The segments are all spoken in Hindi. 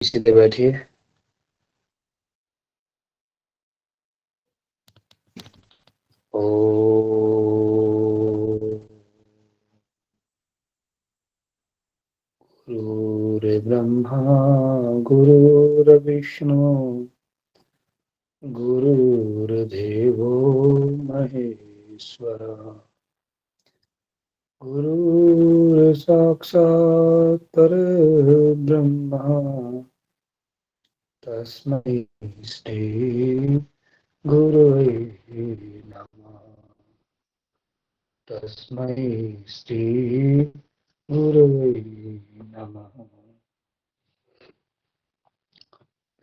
सीधे बैठिए। ओ गुरुर्ब्रह्मा गुरुर्विष्णु गुरुर्देवो महेश्वर गुरुर्साक्षात् परब्रह्म तस्मै श्री गुरवे नमः। तस्मै श्री गुरवे नमः।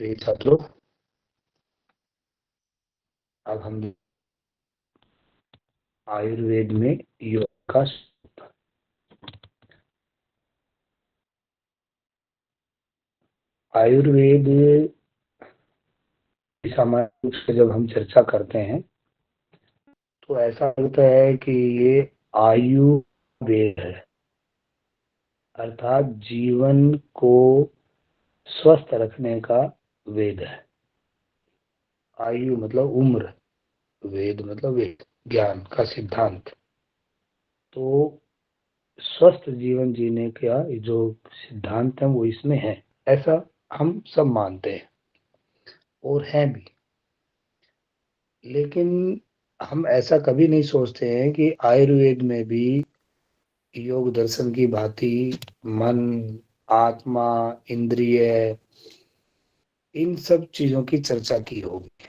प्रिय छात्रों, अब हम आयुर्वेद में योग का आयुर्वेद सामान्य रूप से जब हम चर्चा करते हैं तो ऐसा लगता है कि ये आयु वेद है, अर्थात जीवन को स्वस्थ रखने का वेद है। आयु मतलब उम्र, वेद मतलब वेद, ज्ञान का सिद्धांत। तो स्वस्थ जीवन जीने का जो सिद्धांत है वो इसमें है, ऐसा हम सब मानते हैं और हैं भी। लेकिन हम ऐसा कभी नहीं सोचते हैं कि आयुर्वेद में भी योग दर्शन की भांति मन, आत्मा, इंद्रिय, इन सब चीजों की चर्चा की होगी।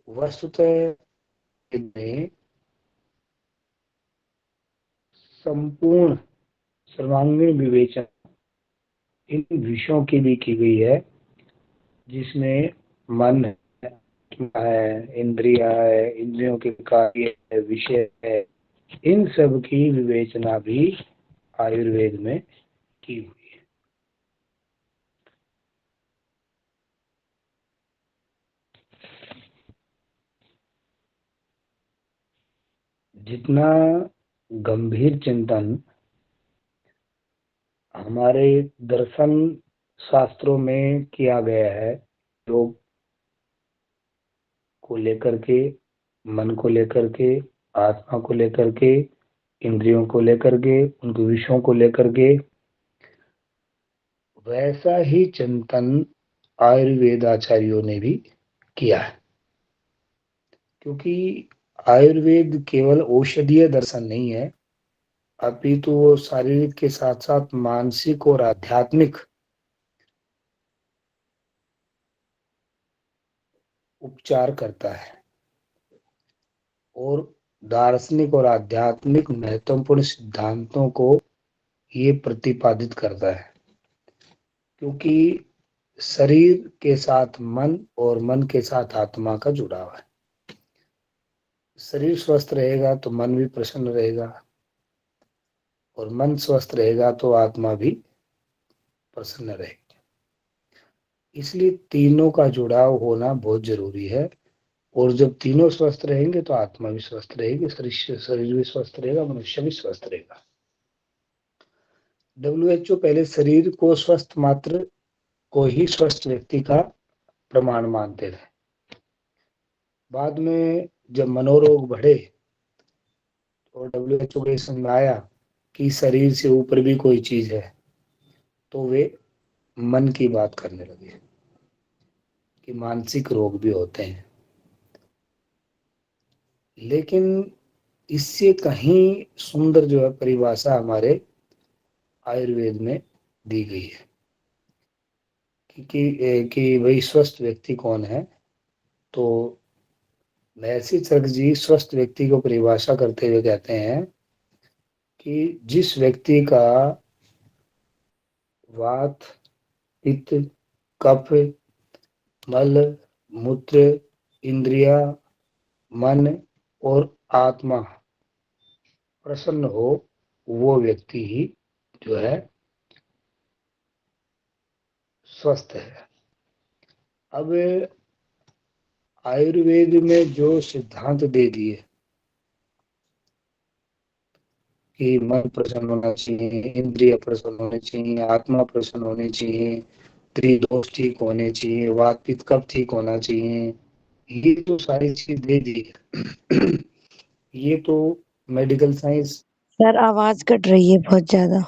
वस्तुतः इनमें संपूर्ण सर्वांगीण विवेचन इन विषयों की भी की गई है, जिसमें मन है, इंद्रिया है, इंद्रियों के कार्य है, विषय है, इन सब की विवेचना भी आयुर्वेद में की हुई है। जितना गंभीर चिंतन हमारे दर्शन शास्त्रों में किया गया है, योग को लेकर के, मन को लेकर के, आत्मा को लेकर के, इंद्रियों को लेकर के, उनके विषयों को लेकर के, वैसा ही चिंतन आयुर्वेद आचार्यों ने भी किया है। क्योंकि आयुर्वेद केवल औषधीय दर्शन नहीं है, अपितु वो शारीरिक के साथ साथ मानसिक और आध्यात्मिक उपचार करता है और दार्शनिक और आध्यात्मिक महत्वपूर्ण सिद्धांतों को ये प्रतिपादित करता है। क्योंकि शरीर के साथ मन और मन के साथ आत्मा का जुड़ाव है। शरीर स्वस्थ रहेगा तो मन भी प्रसन्न रहेगा और मन स्वस्थ रहेगा तो आत्मा भी प्रसन्न रहेगी। इसलिए तीनों का जुड़ाव होना बहुत जरूरी है। और जब तीनों स्वस्थ रहेंगे तो आत्मा भी स्वस्थ रहेगी, शरीर भी स्वस्थ रहेगा, मनुष्य भी स्वस्थ रहेगा। WHO पहले शरीर को स्वस्थ मात्र को ही स्वस्थ व्यक्ति का प्रमाण मानते थे। बाद में जब मनोरोग बढ़े तो WHO को समझ में आया कि शरीर से ऊपर भी कोई चीज है, तो वे मन की बात करने लगे कि मानसिक रोग भी होते हैं। लेकिन इससे कहीं सुंदर जो है परिभाषा हमारे आयुर्वेद में दी गई है कि भाई स्वस्थ व्यक्ति कौन है। तो महर्षि चरक जी स्वस्थ व्यक्ति को परिभाषा करते हुए कहते हैं कि जिस व्यक्ति का वात, पित्त, कफ, मल, मूत्र, इंद्रिया, मन और आत्मा प्रसन्न हो, वो व्यक्ति ही जो है स्वस्थ है। अब आयुर्वेद में जो सिद्धांत दे दिए कि मन प्रसन्न होना चाहिए, इंद्रिय प्रसन्न होने चाहिए, आत्मा प्रसन्न होनी चाहिए, त्रिदोष ठीक होने चाहिए, वात पित्त कफ ठीक होना चाहिए। ये तो सारी चीज दे दी है। ये तो मेडिकल साइंस। सर आवाज कट रही है बहुत ज्यादा।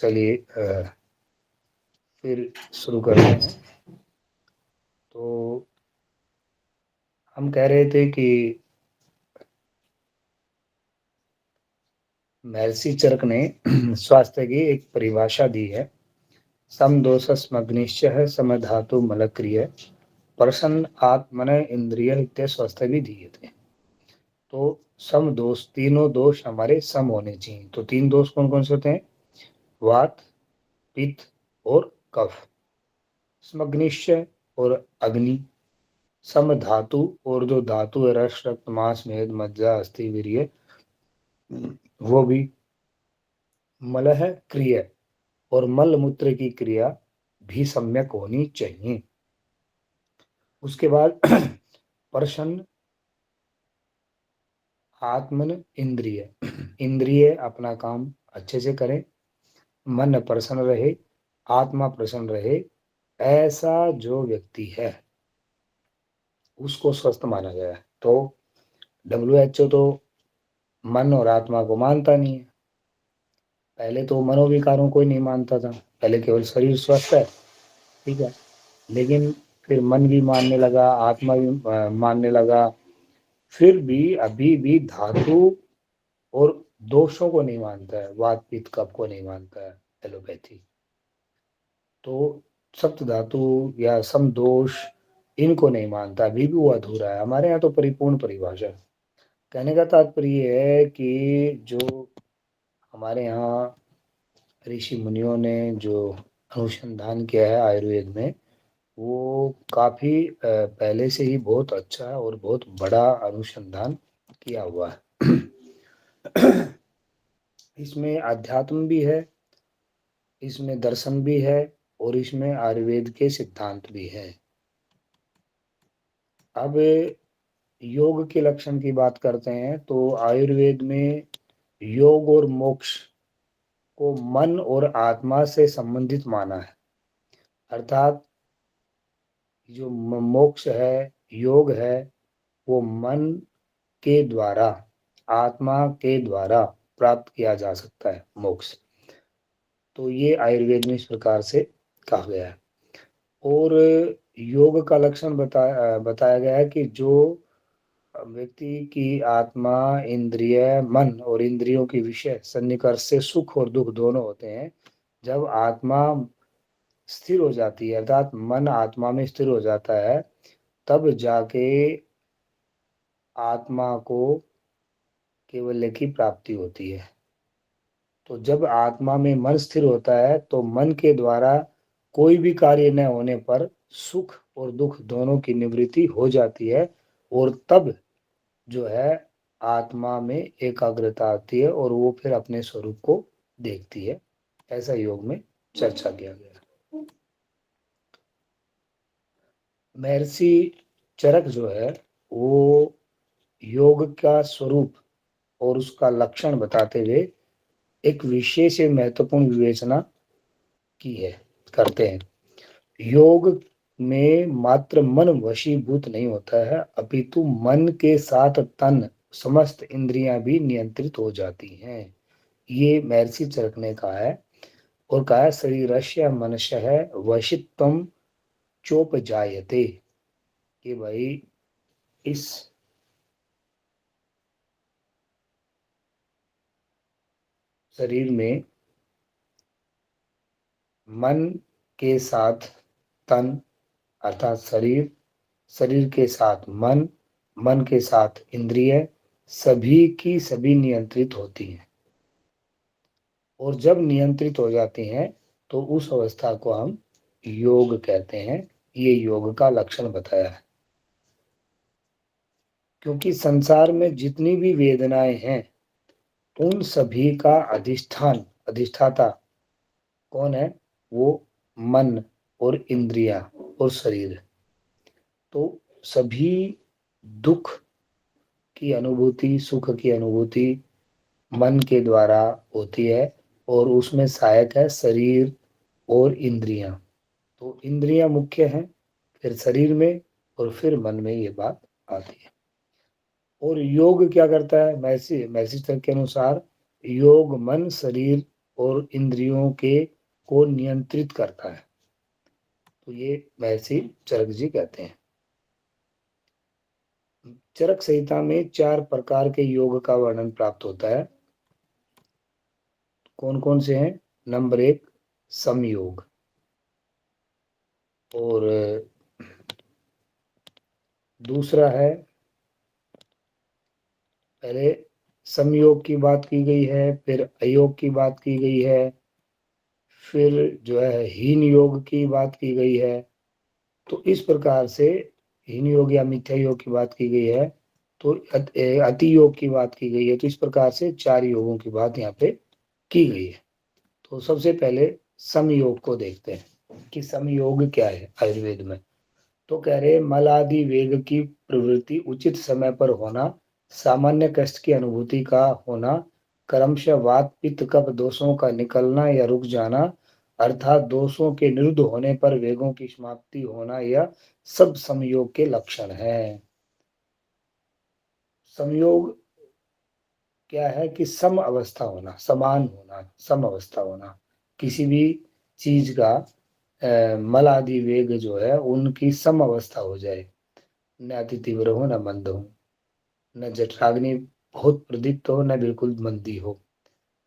चलिए फिर शुरू करते हैं। तो हम कह रहे थे कि महर्षि चरक ने स्वास्थ्य की एक परिभाषा दी है। समदोषस्मग्निश्च समधातु मलक्रिय प्रसन्न आत्मन इंद्रिय इत्य स्वास्थ्य भी दिए थे। तो सम दोष, तीनों दोष हमारे सम होने चाहिए। तो तीन दोष कौन कौन से होते हैं? वात, पित्त और कफ। स्मग्निश्च और अग्नि, सम धातु और जो धातु है रस, रक्त, मांस, मेद, मज्जा, अस्थि, वीर्य, वो भी। मलह क्रिय और मल मूत्र की क्रिया भी सम्यक होनी चाहिए। उसके बाद प्रसन्न आत्मन इंद्रिय, इंद्रिय अपना काम अच्छे से करें, मन प्रसन्न रहे, आत्मा प्रसन्न रहे, ऐसा जो व्यक्ति है उसको स्वस्थ माना गया है। तो WHO तो मन और आत्मा को मानता नहीं है। पहले तो मनोविकारों को ही नहीं मानता था, पहले केवल शरीर स्वस्थ है, ठीक है, लेकिन फिर मन भी मानने लगा, आत्मा भी मानने लगा। फिर भी अभी भी धातु और दोषों को नहीं मानता है, वात पित्त कफ को नहीं मानता है एलोपैथी। तो सप्त धातु या सम दोष इनको नहीं मानता, अभी भी वो अधूरा है। हमारे यहाँ तो परिपूर्ण परिभाषा। कहने का तात्पर्य है कि जो हमारे यहाँ ऋषि मुनियों ने जो अनुसंधान किया है आयुर्वेद में, वो काफी पहले से ही बहुत अच्छा और बहुत बड़ा अनुसंधान किया हुआ है। इसमें अध्यात्म भी है, इसमें दर्शन भी है और इसमें आयुर्वेद के सिद्धांत भी है। अब योग के लक्षण की बात करते हैं तो आयुर्वेद में योग और मोक्ष को मन और आत्मा से संबंधित माना है। अर्थात जो मोक्ष है, योग है, वो मन के द्वारा, आत्मा के द्वारा प्राप्त किया जा सकता है मोक्ष। तो ये आयुर्वेद में इस प्रकार से कहा गया है। और योग का लक्षण बताया गया है कि जो व्यक्ति की आत्मा, इंद्रिय, मन और इंद्रियों के विषय सन्निकर्ष से सुख और दुख दोनों होते हैं। जब आत्मा स्थिर हो जाती है, अर्थात मन आत्मा में स्थिर हो जाता है, तब जाके आत्मा को केवल्य की प्राप्ति होती है। तो जब आत्मा में मन स्थिर होता है तो मन के द्वारा कोई भी कार्य न होने पर सुख और दुख दोनों की निवृत्ति हो जाती है, और तब जो है आत्मा में एकाग्रता आती है और वो फिर अपने स्वरूप को देखती है। ऐसा योग में चर्चा किया गया। महर्षि चरक जो है वो योग का स्वरूप और उसका लक्षण बताते हुए एक विशेष महत्वपूर्ण विवेचना की है, करते हैं। योग में मात्र मन वशीभूत नहीं होता है, अपितु मन के साथ तन, समस्त इंद्रियां भी नियंत्रित हो जाती हैं। ये महर्षि चरक ने कहा है। और कहा है शरीरस्य मनसः वशित्वम चोपजायते, कि भाई इस शरीर में मन के साथ तन, अर्थात शरीर, शरीर के साथ मन, मन के साथ इंद्रिय, सभी की सभी नियंत्रित होती हैं। और जब नियंत्रित हो जाती हैं तो उस अवस्था को हम योग कहते हैं। ये योग का लक्षण बताया है। क्योंकि संसार में जितनी भी वेदनाएं हैं उन सभी का अधिष्ठान, अधिष्ठाता कौन है? वो मन और इंद्रियां और शरीर। तो सभी दुख की अनुभूति, सुख की अनुभूति मन के द्वारा होती है, और उसमें सहायक है शरीर और इंद्रियां। तो इंद्रियां मुख्य हैं, फिर शरीर में और फिर मन में ये बात आती है। और योग क्या करता है? महर्षि चरक के अनुसार योग मन, शरीर और इंद्रियों के को नियंत्रित करता है। तो ये महर्षि चरक जी कहते हैं। चरक संहिता में 4 प्रकार के योग का वर्णन प्राप्त होता है। कौन कौन से हैं? नंबर 1 समयोग, और दूसरा है, पहले समयोग की बात की गई है, फिर अयोग की बात की गई है, फिर जो है हीन योग की बात की गई है। तो इस प्रकार से हीन योग या मिथ्या योग की बात की गई है, तो अति योग की बात की गई है। तो इस प्रकार से 4 योगों की बात यहाँ पे की गई है। तो सबसे पहले समयोग को देखते हैं कि समयोग क्या है आयुर्वेद में। तो कह रहे मल आदि वेग की प्रवृत्ति उचित समय पर होना, सामान्य कष्ट की अनुभूति का होना, क्रमशः वात पित्त कफ दोषों का निकलना या रुक जाना, अर्थात दोषों के निरुद्ध होने पर वेगों की समाप्ति होना, यह सब समयोग के लक्षण हैं। समयोग क्या है कि सम अवस्था होना, समान होना, सम अवस्था होना। किसी भी चीज का मल आदि वेग जो है उनकी सम अवस्था हो जाए, न अति तीव्र हो न मंद हो, न जठराग्नि बहुत प्रदीप्त हो न बिल्कुल मंदी हो,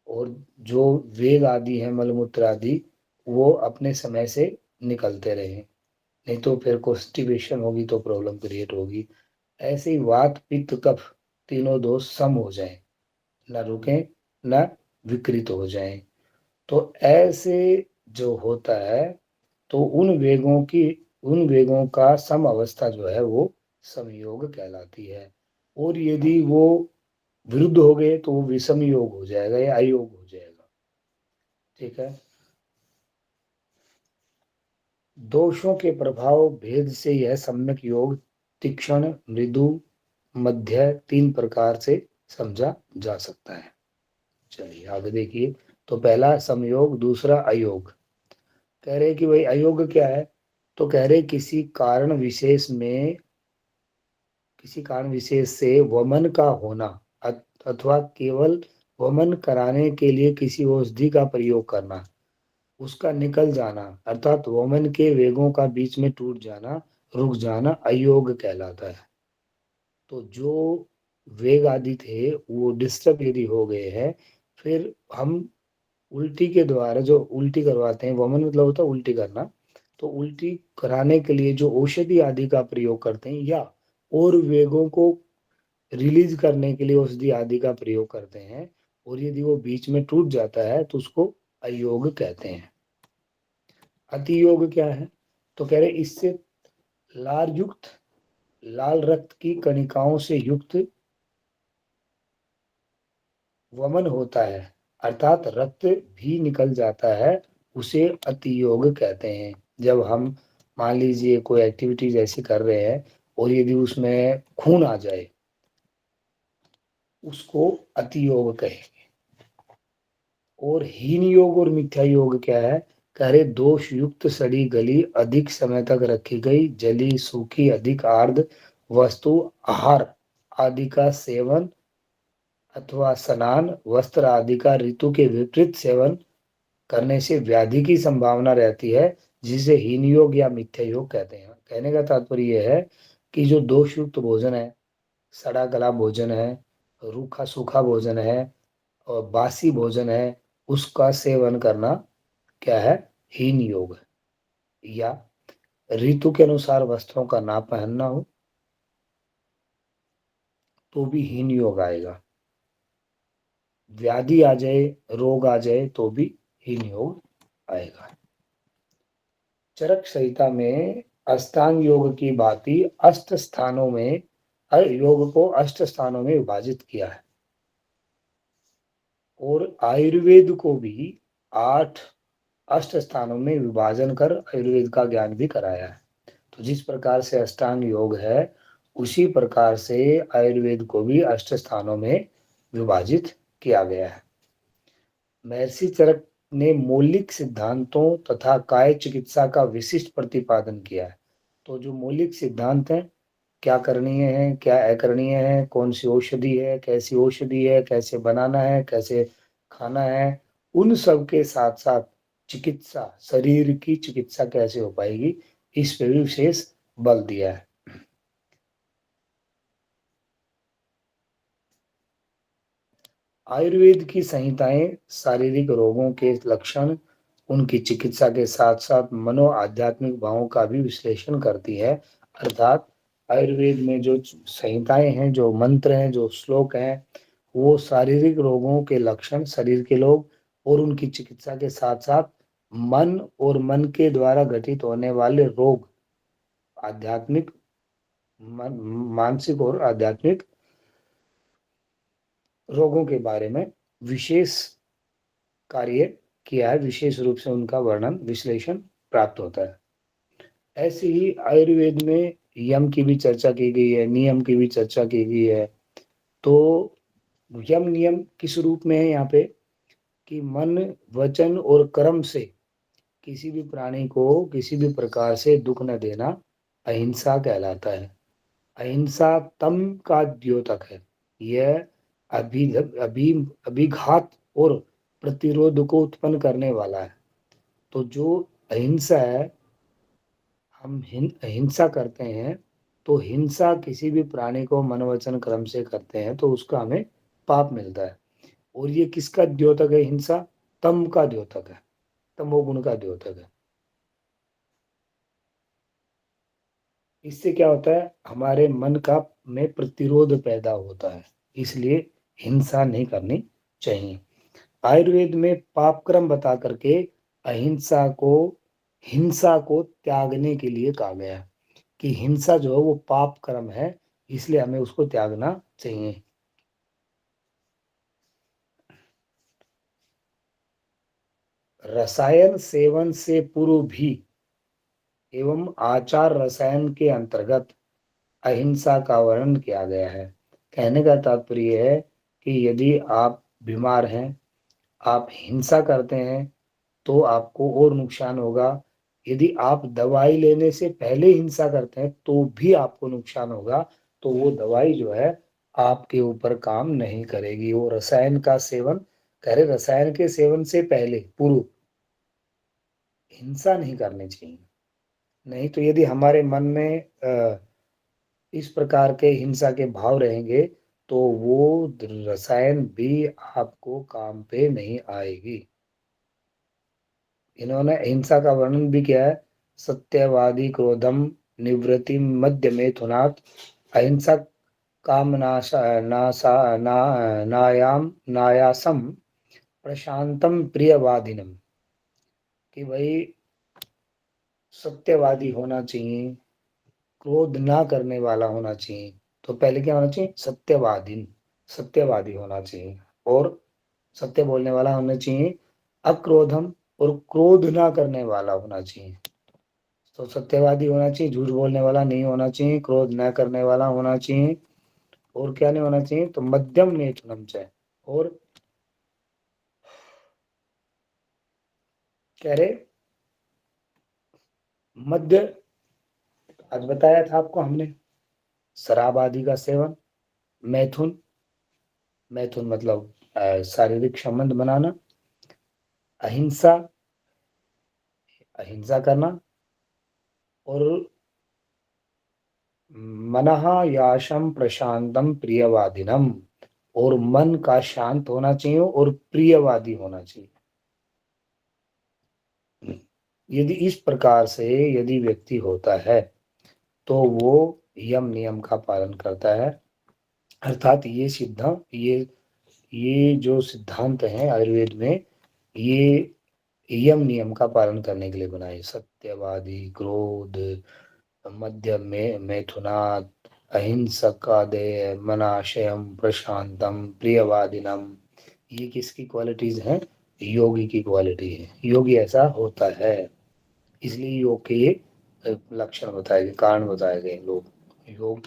और जो वेग आदि है मलमूत्र आदि वो अपने समय से निकलते रहे, नहीं तो फिर कॉन्स्टिपेशन होगी तो प्रॉब्लम क्रिएट होगी। ऐसे ही वात पित्त कफ तीनों दोष सम हो जाए, न रुके न विकृत हो जाए। तो ऐसे जो होता है, तो उन वेगों का सम अवस्था जो है वो समयोग कहलाती है। और यदि वो विरुद्ध हो गए तो वो विषम योग हो जाएगा या अयोग हो जाएगा। ठीक है। दोषों के प्रभाव भेद से यह सम्यक योग तीक्ष्ण, मृदु, मध्य 3 प्रकार से समझा जा सकता है। चलिए आगे देखिए। तो पहला समयोग, दूसरा अयोग। कह रहे कि भाई अयोग क्या है? तो कह रहे किसी कारण विशेष से वमन का होना, अथवा केवल वमन कराने के लिए किसी औषधि का प्रयोग करना, उसका निकल जाना, अर्थात वमन के वेगों का बीच में टूट जाना, रुक जाना अयोग कहलाता है। तो जो वेग आदि थे वो डिस्टर्ब यदि हो गए हैं, फिर हम उल्टी के द्वारा जो उल्टी करवाते हैं, वमन मतलब होता है उल्टी करना, तो उल्टी कराने के लिए जो औषधि आदि का प्रयोग करते हैं, या और वेगों को रिलीज करने के लिए औषधि आदि का प्रयोग करते हैं, और यदि वो बीच में टूट जाता है तो उसको अयोग कहते हैं। अति योग क्या है? तो कह रहे इससे लाल रक्त की कणिकाओं से युक्त वमन होता है, अर्थात रक्त भी निकल जाता है, उसे अति योग कहते हैं। जब हम मान लीजिए कोई एक्टिविटीज ऐसी कर रहे हैं और यदि उसमें खून आ जाए, उसको अति योग कहेंगे। और हीन योग और मिथ्या योग क्या है? कह रहे दोष युक्त सड़ी गली अधिक समय तक रखी गई जली सूखी अधिक आर्द्र वस्तु आहार आदि का सेवन, अथवा स्नान वस्त्र आदि का ऋतु के विपरीत सेवन करने से व्याधि की संभावना रहती है, जिसे हीन योग या मिथ्या योग कहते हैं। कहने का तात्पर्य यह है कि जो दोष युक्त भोजन है, सड़ा गला भोजन है, रूखा सूखा भोजन है और बासी भोजन है, उसका सेवन करना क्या है? हीन योग है। या ऋतु के अनुसार वस्त्रों का ना पहनना हो तो भी हीन योग आएगा। व्याधि आ जाए, रोग आ जाए तो भी हीन योग आएगा। चरक संहिता में अष्टांग योग की भांति अष्ट स्थानों में योग को अष्ट स्थानों में विभाजित किया है, और आयुर्वेद को भी 8 अष्ट स्थानों में विभाजन कर आयुर्वेद का ज्ञान भी कराया है। तो जिस प्रकार से अष्टांग योग है, उसी प्रकार से आयुर्वेद को भी अष्ट स्थानों में विभाजित किया गया है। महर्षि चरक ने मौलिक सिद्धांतों तथा काय चिकित्सा का विशिष्ट प्रतिपादन किया है। तो जो मौलिक सिद्धांत हैं, क्या करणीय है क्या अकरणीय है, कौन सी औषधि है, कैसी औषधि है, कैसे बनाना है, कैसे खाना है, उन सब के साथ साथ चिकित्सा, शरीर की चिकित्सा कैसे हो पाएगी, इस पे भी विशेष बल दिया है। आयुर्वेद की संहिताएं शारीरिक रोगों के लक्षण, उनकी चिकित्सा के साथ साथ मनो आध्यात्मिक भावों का भी विश्लेषण करती है। अर्थात आयुर्वेद में जो संहिताएं हैं, जो मंत्र हैं, जो श्लोक हैं, वो शारीरिक रोगों के लक्षण, शरीर के लोग और उनकी चिकित्सा के साथ साथ मन और मन के द्वारा घटित होने वाले रोग, आध्यात्मिक, मानसिक और आध्यात्मिक रोगों के बारे में विशेष कार्य किया है। विशेष रूप से उनका वर्णन, विश्लेषण प्राप्त होता है। ऐसे ही आयुर्वेद में यम की भी चर्चा की गई है, नियम की भी चर्चा की गई है। तो यम नियम किस रूप में है यहाँ पे, कि मन, वचन और कर्म से किसी भी प्राणी को किसी भी प्रकार से दुख न देना अहिंसा कहलाता है। अहिंसा तम का द्योतक है। यह अभी अभिघात और प्रतिरोध को उत्पन्न करने वाला है। तो जो अहिंसा है, हम हिंसा करते हैं, तो हिंसा किसी भी प्राणी को मन वचन कर्म से करते हैं तो उसका हमें पाप मिलता है। और ये किसका द्योतक है? हिंसा तम का द्योतक है, तमोगुण का द्योतक है। इससे क्या होता है, हमारे मन का में प्रतिरोध पैदा होता है, इसलिए हिंसा नहीं करनी चाहिए। आयुर्वेद में पाप क्रम बता करके अहिंसा को, हिंसा को त्यागने के लिए कहा गया है कि हिंसा जो है वो पाप कर्म है, इसलिए हमें उसको त्यागना चाहिए। रसायन सेवन से पूर्व भी एवं आचार रसायन के अंतर्गत अहिंसा का वर्णन किया गया है। कहने का तात्पर्य है कि यदि आप बीमार हैं, आप हिंसा करते हैं, तो आपको और नुकसान होगा। यदि आप दवाई लेने से पहले हिंसा करते हैं तो भी आपको नुकसान होगा। तो वो दवाई जो है आपके ऊपर काम नहीं करेगी। वो रसायन का सेवन करे, रसायन के सेवन से पहले पूर्व हिंसा नहीं करनी चाहिए। नहीं तो यदि हमारे मन में इस प्रकार के हिंसा के भाव रहेंगे तो वो रसायन भी आपको काम पे नहीं आएगी। इन्होंने हिंसा का वर्णन भी किया है। सत्यवादी क्रोधम निवृत्ति मध्य में थुनात् अहिंसा काम नाशा नासा ना नायाम नायासम प्रशांतम प्रियवादिनम, कि भाई सत्यवादी होना चाहिए, क्रोध ना करने वाला होना चाहिए। तो पहले क्या होना चाहिए? सत्यवादी, सत्यवादी होना चाहिए, और सत्य बोलने वाला होना चाहिए। अक्रोधम, और क्रोध ना करने वाला होना चाहिए। तो सत्यवादी होना चाहिए, झूठ बोलने वाला नहीं होना चाहिए, क्रोध न करने वाला होना चाहिए, और क्या नहीं होना चाहिए? तो मध्यम नेतनम चाहिए। और कह रहे मध्य, आज बताया था आपको हमने, शराब आदि का सेवन, मैथुन, मैथुन मतलब शारीरिक संबंध बनाना, अहिंसा, अहिंसा करना, और मनः याशम प्रशांतम प्रियवादिनम, और मन का शांत होना चाहिए और प्रियवादी होना चाहिए। यदि इस प्रकार से यदि व्यक्ति होता है तो वो यम नियम का पालन करता है। अर्थात ये सिद्धांत, ये जो सिद्धांत हैं आयुर्वेद में, ये यम नियम का पालन करने के लिए बनाए। सत्यवादी, क्रोध, मध्य में मैथुनात्, अहिंसकादेय, मनाशयम प्रशांतम प्रियवादिनम, ये किसकी क्वालिटीज हैं? योगी की क्वालिटी है। योगी ऐसा होता है, इसलिए योग के ये लक्षण बताए गए, कारण बताए गए। लोग योग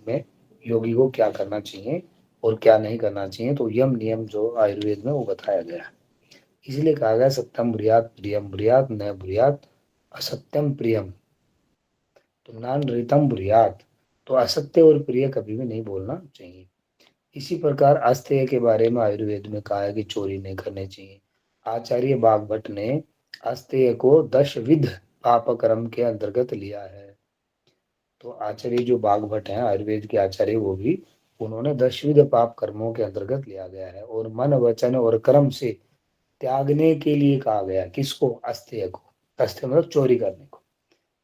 में योगी को क्या करना चाहिए और क्या नहीं करना चाहिए, तो यम नियम जो आयुर्वेद में वो बताया गया है। इसलिए कहा गया सत्यम ब्रूयात प्रियम ब्रूयात न ब्रूयात असत्यम प्रियम, तो नान ऋतम ब्रूयात, तो असत्य और प्रिय कभी भी नहीं बोलना चाहिए। इसी प्रकार अस्तेय के बारे में आयुर्वेद में कहा है कि चोरी नहीं करनी चाहिए, आचार्य बागभट्ट ने अस्तेय को 10 विध पाप कर्म के अंतर्गत लिया है। तो आचार्य जो बागभट्ट हैं आयुर्वेद के आचार्य, वो भी उन्होंने 10 विध पाप कर्मों के अंतर्गत लिया गया है। और मन वचन और कर्म से त्यागने के लिए कहा गया। किसको? अस्तेय को। अस्तेय मतलब चोरी करने को,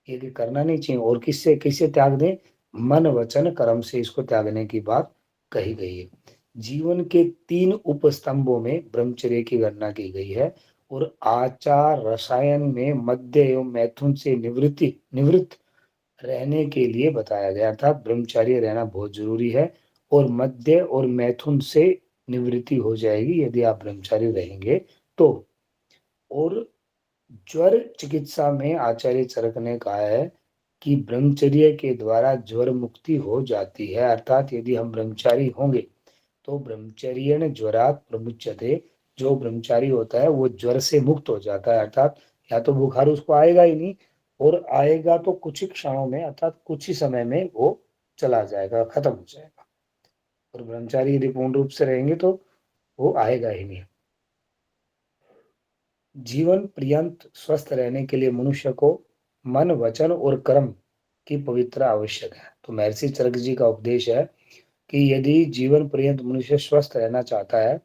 ये कि करना नहीं चाहिए। और किससे किससे त्याग दें? मन वचन कर्म से इसको त्यागने की बात कही गई है। जीवन के 3 उपस्तंभों में ब्रह्मचर्य की गणना की गई है। और आचार रसायन में मद्य एवं मैथुन से निवृत्त रहने के लिए बताया गया। अर्थात ब्रह्मचार्य रहना बहुत जरूरी है। और मद्य और मैथुन से निवृत्ति हो जाएगी यदि आप ब्रह्मचारी रहेंगे तो। और ज्वर चिकित्सा में आचार्य चरक ने कहा है कि ब्रह्मचर्य के द्वारा ज्वर मुक्ति हो जाती है। अर्थात यदि हम ब्रह्मचारी होंगे तो ब्रह्मचर्य ज्वरात प्रमुच्यते, जो ब्रह्मचारी होता है वो ज्वर से मुक्त हो जाता है। अर्थात या तो बुखार उसको आएगा ही नहीं, और आएगा तो कुछ ही क्षणों में, अर्थात कुछ ही समय में वो चला जाएगा, खत्म हो जाएगा। और ब्रह्मचारी यदि पूर्ण रूप से रहेंगे तो वो आएगा ही नहीं। जीवन पर्यंत स्वस्थ रहने के लिए मनुष्य को मन वचन और कर्म की पवित्रता आवश्यक है। तो महर्षि चरक जी का उपदेश है कि यदि जीवन पर्यंत मनुष्य स्वस्थ रहना चाहता है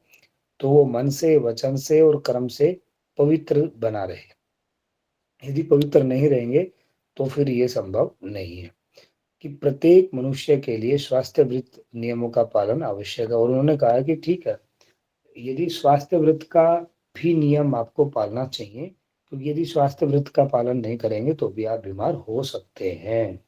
तो वो मन से, वचन से और कर्म से पवित्र बना रहे। यदि पवित्र नहीं रहेंगे तो फिर ये संभव नहीं है। कि प्रत्येक मनुष्य के लिए स्वास्थ्य वृत्त नियमों का पालन आवश्यक है। और उन्होंने कहा कि ठीक है, यदि स्वास्थ्य व्रत का भी नियम आपको पालना चाहिए, क्योंकि यदि स्वास्थ्य व्रत का पालन नहीं करेंगे तो भी आप बीमार हो सकते हैं।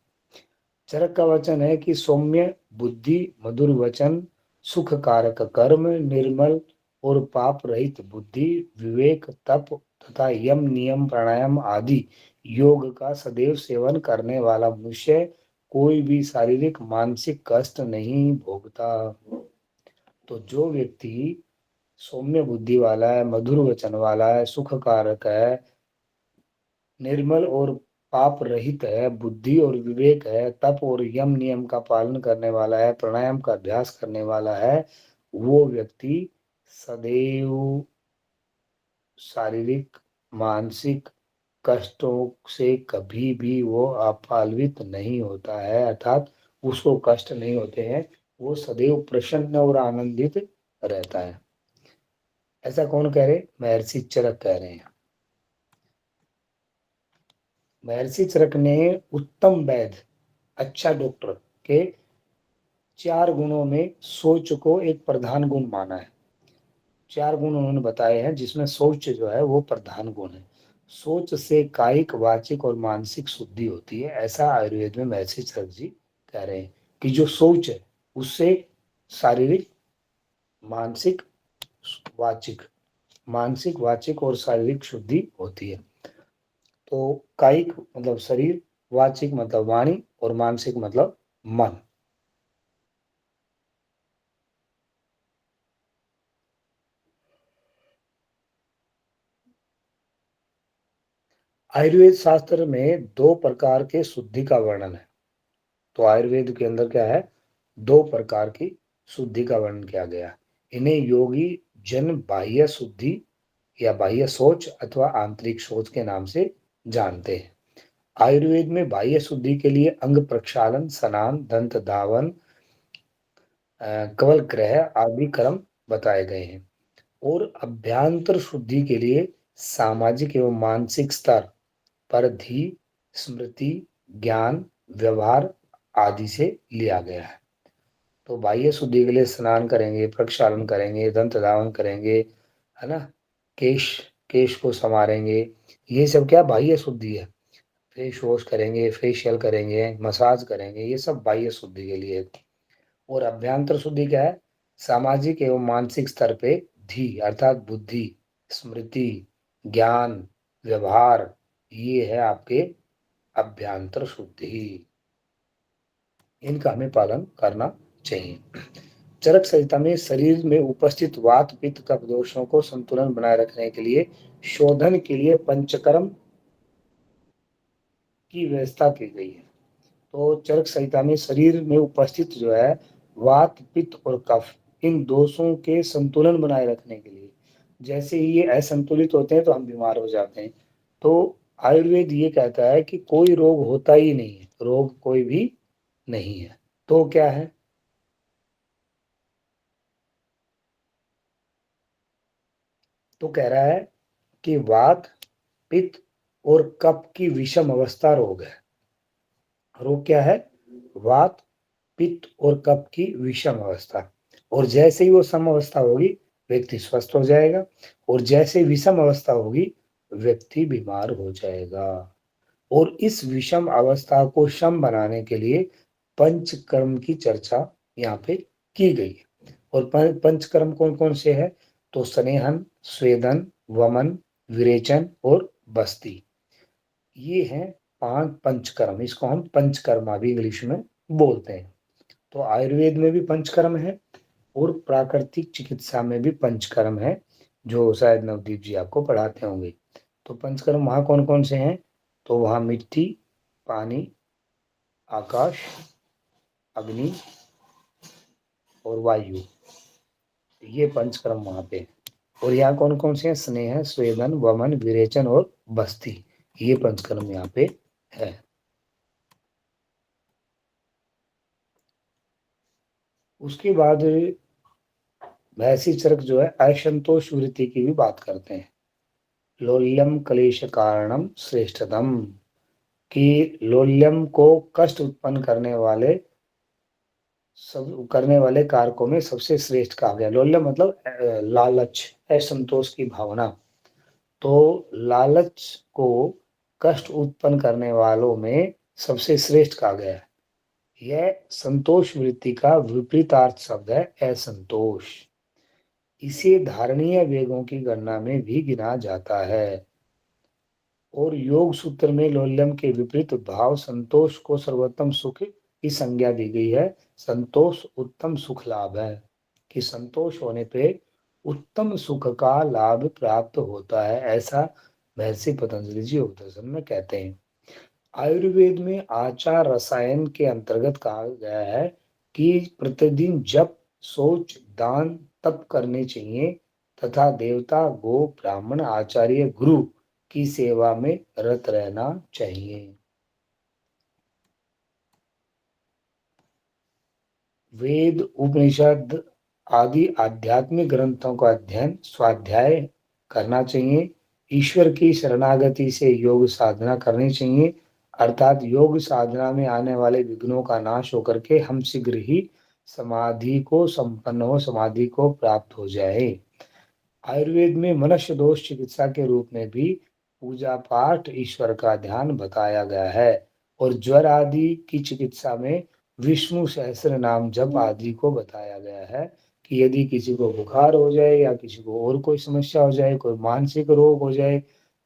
चरक का वचन है कि सौम्य बुद्धि, मधुर वचन, सुख कारक कर्म, निर्मल और पाप रहित बुद्धि, विवेक, तप तथा यम नियम प्राणायाम आदि योग का सदैव सेवन करने वाला मनुष्य कोई भी शारीरिक मानसिक कष्ट नहीं भोगता। तो जो व्यक्ति सौम्य बुद्धि वाला है, मधुर वचन वाला है, सुख कारक है, निर्मल और पाप रहित है, बुद्धि और विवेक है, तप और यम नियम का पालन करने वाला है, प्राणायाम का अभ्यास करने वाला है, वो व्यक्ति सदैव शारीरिक मानसिक कष्टों से कभी भी वो आपालवित नहीं होता है। अर्थात उसको कष्ट नहीं होते हैं, वो सदैव प्रसन्न और आनंदित रहता है। ऐसा कौन कह रहे? महर्षि चरक कह रहे हैं। महर्षि चरक ने उत्तम वैद्य, अच्छा डॉक्टर के 4 गुणों में सोच को एक प्रधान गुण माना है। 4 गुण उन्होंने बताए हैं जिसमें सोच जो है वो प्रधान गुण है। सोच से कायिक, वाचिक और मानसिक शुद्धि होती है, ऐसा आयुर्वेद में महर्षि चरक जी कह रहे हैं कि जो सोच है उससे शारीरिक, मानसिक, वाचिक, मानसिक, वाचिक और शारीरिक शुद्धि होती है। तो कायिक मतलब शरीर, वाचिक मतलब वाणी और मानसिक मतलब मन। आयुर्वेद शास्त्र में 2 प्रकार के शुद्धि का वर्णन है। तो आयुर्वेद के अंदर क्या है? 2 प्रकार की शुद्धि का वर्णन किया गया। इन्हें योगी जन बाह्य शुद्धि या बाह्य शौच अथवा आंतरिक शौच के नाम से जानते हैं। आयुर्वेद में बाह्य शुद्धि के लिए अंग प्रक्षालन, स्नान, दंत धावन, कवल ग्रह आदि कर्म बताए गए हैं। और अभ्यांतर शुद्धि के लिए सामाजिक एवं मानसिक स्तर पर धी, स्मृति, ज्ञान, व्यवहार आदि से लिया गया है। तो बाह्य शुद्धि के लिए स्नान करेंगे, प्रक्षालन करेंगे, दंत धावन करेंगे, है ना, केश केश को संवारेंगे, ये सब क्या बाह्य शुद्धि है। फेस वॉश करेंगे, फेशियल करेंगे, मसाज करेंगे, ये सब बाह्य शुद्धि के लिए। और अभ्यंतर शुद्धि क्या है? सामाजिक एवं मानसिक स्तर पे धी अर्थात बुद्धि, स्मृति, ज्ञान, व्यवहार, ये है आपके अभ्यंतर शुद्धि। इनका हमें पालन करना चाहिए। चरक संहिता में शरीर में उपस्थित वात पित्त कफ दोषों को संतुलन बनाए रखने के लिए शोधन के लिए पंचकर्म की व्यवस्था की गई है। तो चरक संहिता में शरीर में उपस्थित जो है वात पित्त और कफ, इन दोषों के संतुलन बनाए रखने के लिए जैसे ही ये असंतुलित होते हैं तो हम बीमार हो जाते हैं। तो आयुर्वेद ये कहता है कि कोई रोग होता ही नहीं है, रोग कोई भी नहीं है। तो क्या है? तो कह रहा है कि वात, पित्त और कफ की विषम अवस्था रोग है। रोग क्या है? वात, पित्त और कफ की विषम अवस्था। और जैसे ही वो सम अवस्था होगी, व्यक्ति स्वस्थ हो जाएगा, और जैसे विषम अवस्था होगी, व्यक्ति बीमार हो जाएगा। और इस विषम अवस्था को सम बनाने के लिए पंचकर्म की चर्चा यहाँ पे की गई है। और पंचकर्म कौन कौन से हैं? तो स्नेहन, स्वेदन, वमन, विरेचन और बस्ती, ये हैं 5 पंचकर्म। इसको हम पंचकर्मा भी इंग्लिश में बोलते हैं। तो आयुर्वेद में भी पंचकर्म है और प्राकृतिक चिकित्सा में भी पंचकर्म है, जो शायद नवदीप जी आपको पढ़ाते होंगे। तो पंचकर्म वहाँ कौन कौन से हैं? तो वहाँ मिट्टी, पानी, आकाश, अग्नि और वायु, ये पंचकर्म वहाँ पे। और यहाँ कौन कौन से हैं? स्नेह, स्वेदन, वमन, विरेचन और बस्ती, ये पंचकर्म यहाँ पे है। उसके बाद वैसी चरक जो है असंतोष वृत्ति की भी बात करते हैं। लोल्यम क्लेश कारणम श्रेष्ठतम, कि लोल्यम को कष्ट उत्पन्न करने वाले कारकों में सबसे श्रेष्ठ कहा गया। लोल्यम मतलब लालच, असंतोष की भावना। तो लालच को कष्ट उत्पन्न करने वालों में सबसे श्रेष्ठ कहा गया है। यह संतोष वृत्ति का विपरीतार्थ शब्द है, असंतोष। इसे धारणीय वेगों की गणना में भी गिना जाता है। और योग सूत्र में लोल्यम के विपरीत भाव संतोष को सर्वोत्तम सुख की संज्ञा दी गई है। संतोष उत्तम सुख लाभ है, कि संतोष होने पे उत्तम सुख का लाभ प्राप्त होता है, ऐसा महर्षि पतंजलि जी योग दर्शन में कहते हैं। आयुर्वेद में आचार रसायन के अंतर्गत कहा गया है कि प्रतिदिन जप, सोच, दान, तप करने चाहिए तथा देवता, गो, ब्राह्मण, आचार्य, गुरु की सेवा में रत रहना चाहिए। वेद, उपनिषद आदि आध्यात्मिक ग्रंथों का अध्ययन, स्वाध्याय करना चाहिए। ईश्वर की शरणागति से योग साधना करनी चाहिए, अर्थात योग साधना में आने वाले विघ्नों का नाश होकर के हम शीघ्र ही समाधि को संपन्न हो, समाधि को प्राप्त हो जाए। आयुर्वेद में मनुष्य दोष चिकित्सा के रूप में भी पूजा पाठ, ईश्वर का ध्यान बताया गया है। और ज्वर आदि की चिकित्सा में विष्णु सहस्त्र नाम जप आदि को बताया गया है, कि यदि किसी को बुखार हो जाए या किसी को और कोई समस्या हो जाए, कोई मानसिक रोग हो जाए,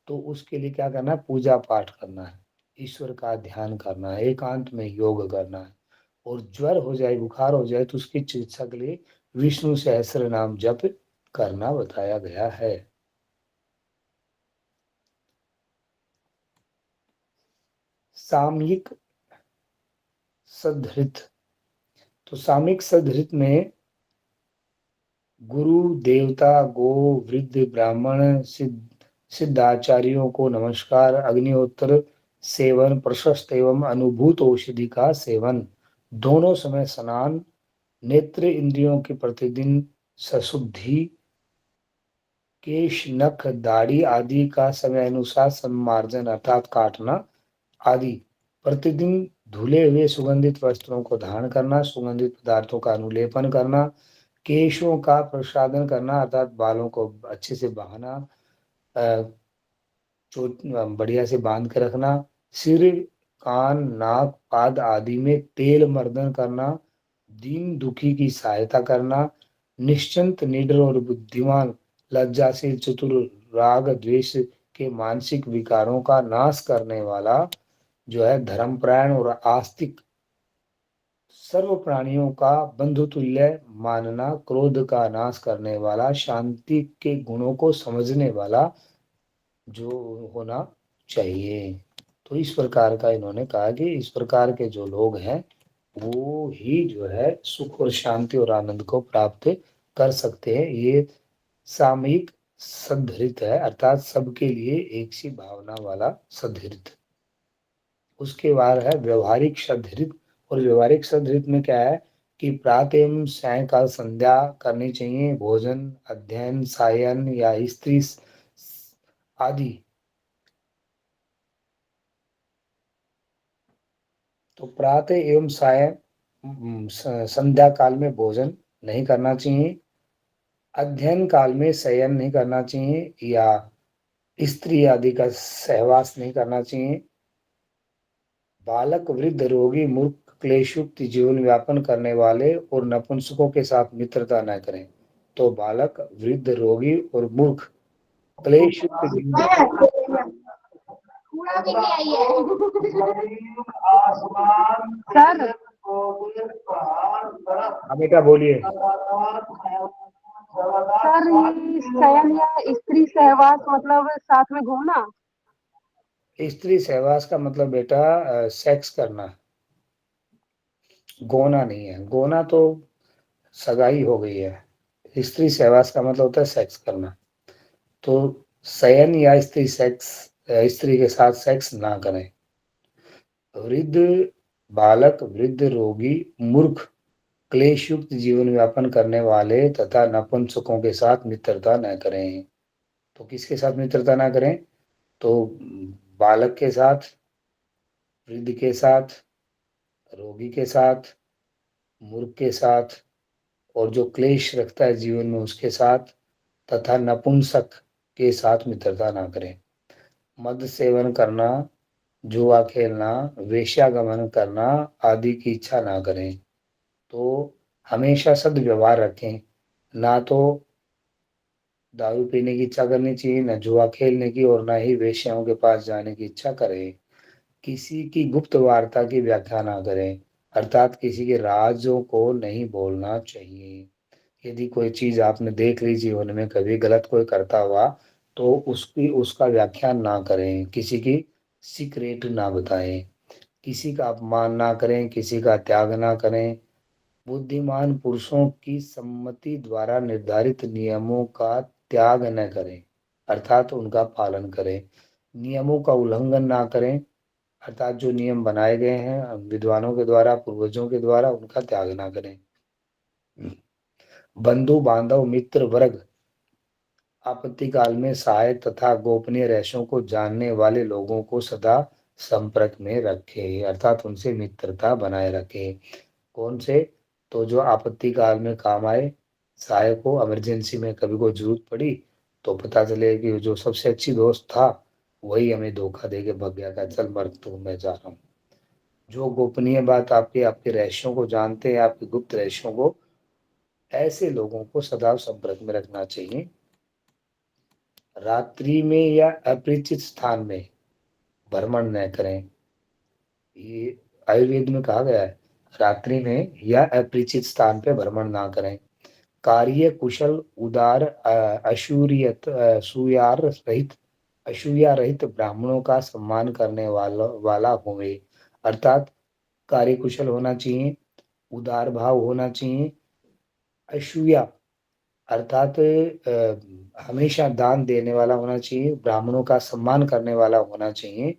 तो उसके लिए क्या करना है? पूजा पाठ करना है, ईश्वर का ध्यान करना है, एकांत में योग करना है। और ज्वर हो जाए, बुखार हो जाए, तो उसकी चिकित्सा के लिए विष्णु सहस्त्र नाम जप करना बताया गया है। सामयिक सदृत, तो सामयिक सदृत में गुरु, देवता, गो, वृद्ध, ब्राह्मण, सिद्धाचार्यों को नमस्कार, अग्निहोत्र सेवन, प्रशस्त एवं अनुभूत औषधि का सेवन, दोनों समय स्नान, नेत्र इंद्रियों की प्रतिदिन सशुद्धि, केश, नख, दाढ़ी आदि का समय अनुसार सम्मार्जन अर्थात काटना आदि, प्रतिदिन धुले हुए सुगंधित वस्त्रों को धारण करना, सुगंधित पदार्थों का अनुलेपन करना, केशों का प्रसाधन करना अर्थात बालों को अच्छे से बहाना, चोट बढ़िया से बांध के रखना, सिर, कान, नाक, पाद आदि में तेल मर्दन करना, दीन दुखी की सहायता करना, निश्चिंत, निडर और बुद्धिमान, लज्जाशील, चतुर, राग द्वेष के मानसिक विकारों का नाश करने वाला जो है, धर्मपरायण और आस्तिक, सर्व प्राणियों का बंधुतुल्य मानना, क्रोध का नाश करने वाला, शांति के गुणों को समझने वाला जो होना चाहिए। तो इस प्रकार का इन्होंने कहा कि इस प्रकार के जो लोग हैं वो ही जो है सुख और शांति और आनंद को प्राप्त कर सकते हैं। ये सामयिक सदृत है, अर्थात सबके लिए एक सी भावना वाला सदृत। उसके बाद है व्यवहारिक सदृत। और व्यवहारिक सदृत में क्या है कि प्रातः एवं सायंकाल संध्या करनी चाहिए, भोजन, अध्ययन, सायन या स्त्री आदि। तो प्रातः एवं सायं संध्या काल में भोजन नहीं करना चाहिए, अध्ययन काल में शयन नहीं करना चाहिए या स्त्री आदि का सहवास नहीं करना चाहिए। बालक, वृद्ध, रोगी, मूर्ख, क्लेशयुक्त जीवन व्यापन करने वाले और नपुंसकों के साथ मित्रता न करें। तो बालक, वृद्ध, रोगी और मूर्ख, क्लेशयुक्त जीवन। कूड़ा भी ले आई है। सर हाँ बेटा बोलिए। सर ये शयन या स्त्री सहवास मतलब साथ में घूमना। स्त्री सहवास का मतलब बेटा सेक्स करना, गोना नहीं है। गोना तो सगाई हो गई है, स्त्री सहवास का मतलब होता है सेक्स करना। तो शयन या स्त्री के साथ सेक्स ना करें। वृद्ध, बालक, वृद्ध, रोगी, मूर्ख, क्लेशयुक्त जीवन व्यापन करने वाले तथा नपुंसकों के साथ मित्रता न करें। तो किसके साथ मित्रता ना करें? तो बालक के साथ, वृद्ध के साथ, रोगी के साथ, मूर्ख के साथ, और जो क्लेश रखता है जीवन में उसके साथ, तथा नपुंसक के साथ मित्रता ना करें। मद सेवन करना, जुआ खेलना, वेश्यागमन करना आदि की इच्छा ना करें। तो हमेशा सद्व्यवहार रखें, ना तो दारू पीने की इच्छा करनी चाहिए, ना जुआ खेलने की, और ना ही वेश्याओं के पास जाने की इच्छा करें। किसी की गुप्त वार्ता की व्याख्या ना करें, अर्थात किसी के राजों को नहीं बोलना चाहिए। यदि कोई चीज आपने देख ली जीवन में कभी गलत कोई करता हुआ, तो उसका व्याख्यान ना करें, किसी की सीक्रेट ना बताएं, किसी का अपमान ना करें, किसी का त्याग ना करें। बुद्धिमान पुरुषों की सम्मति द्वारा निर्धारित नियमों का त्याग न करें, अर्थात उनका पालन करें। नियमों का उल्लंघन ना करें, अर्थात जो नियम बनाए गए हैं विद्वानों के द्वारा, पूर्वजों के द्वारा, उनका त्याग ना करें। बंधु बांधव, मित्र वर्ग, आपत्ति काल में सहायक तथा गोपनीय रहस्यों को जानने वाले लोगों को सदा संपर्क में रखे, अर्थात उनसे मित्रता बनाए रखे। कौन से? तो जो आपत्ति काल में काम आए, सहायक हो, इमरजेंसी में कभी कोई जरूरत पड़ी तो पता चले कि जो सबसे अच्छी दोस्त था वही हमें धोखा दे के भग गया था, चल मर तू, मैं जा रहा हूँ। जो गोपनीय बात आपके आपके रहस्यों को जानते हैं, आपके गुप्त रहस्यों को, ऐसे लोगों को सदा संपर्क में रखना चाहिए। रात्रि में या अपरिचित स्थान में भ्रमण न करें। ये आयुर्वेद में कहा गया है, रात्रि में या अपरिचित स्थान पे भ्रमण ना करें। कार्य कुशल, उदार, असूयार रहित, असूया रहित ब्राह्मणों का सम्मान करने वाला होवे, अर्थात कार्य कुशल होना चाहिए, उदार भाव होना चाहिए, असूया अर्थात हमेशा दान देने वाला होना चाहिए, ब्राह्मणों का सम्मान करने वाला होना चाहिए।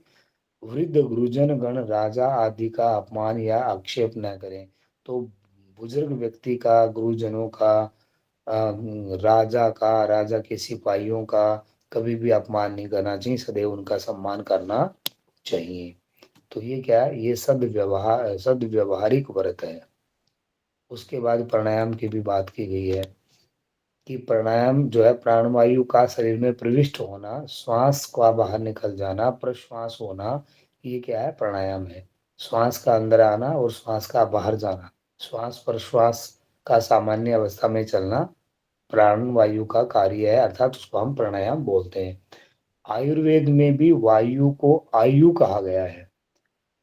वृद्ध, गुरुजन गण, राजा आदि का अपमान या आक्षेप न करें। तो बुजुर्ग व्यक्ति का, गुरुजनों का, राजा का, राजा के सिपाहियों का कभी भी अपमान नहीं करना चाहिए, सदैव उनका सम्मान करना चाहिए। तो ये क्या है? ये सद्व्यवहारिक व्रत है। उसके बाद प्राणायाम की भी बात की गई है कि प्राणायाम जो है, प्राणवायु का शरीर में प्रविष्ट होना, श्वास का बाहर निकल जाना, प्रश्वास होना, ये क्या है? प्राणायाम है। श्वास का अंदर आना और श्वास का बाहर जाना, श्वास प्रश्वास का सामान्य अवस्था में चलना प्राण वायु का कार्य है, अर्थात उसको हम प्राणायाम बोलते हैं। आयुर्वेद में भी वायु को आयु कहा गया है,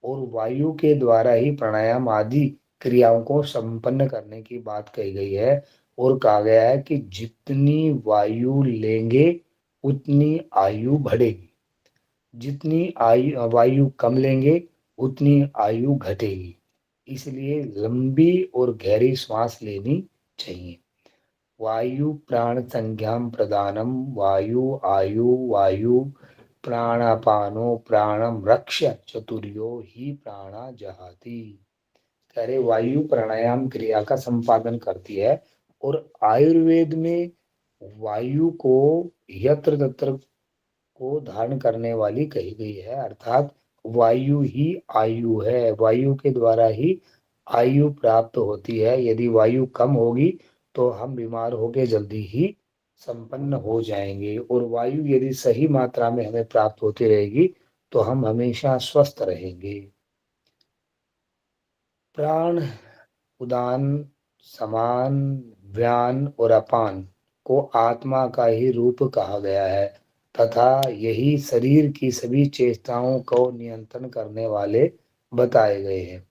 और वायु के द्वारा ही प्राणायाम आदि क्रियाओं को संपन्न करने की बात कही गई है। और कहा गया है कि जितनी वायु लेंगे उतनी आयु बढ़ेगी, जितनी आयु वायु कम लेंगे उतनी आयु घटेगी। इसलिए लंबी और गहरी सांस लेनी चाहिए। वायु प्राण संज्ञाम प्रदानम वायु आयु वायु प्राणापानो प्राणम रक्ष्य चतुर्यो ही प्राणा जहाति। कह रहे वायु प्राणायाम क्रिया का संपादन करती है और आयुर्वेद में वायु को यत्र तत्र को धारण करने वाली कही गई है, अर्थात वायु ही आयु है, वायु के द्वारा ही आयु प्राप्त होती है। यदि वायु कम होगी तो हम बीमार होके जल्दी ही संपन्न हो जाएंगे, और वायु यदि सही मात्रा में हमें प्राप्त होती रहेगी तो हम हमेशा स्वस्थ रहेंगे। प्राण, उदान, समान, व्यान और अपान को आत्मा का ही रूप कहा गया है तथा यही शरीर की सभी चेष्टाओं को नियंत्रण करने वाले बताए गए हैं।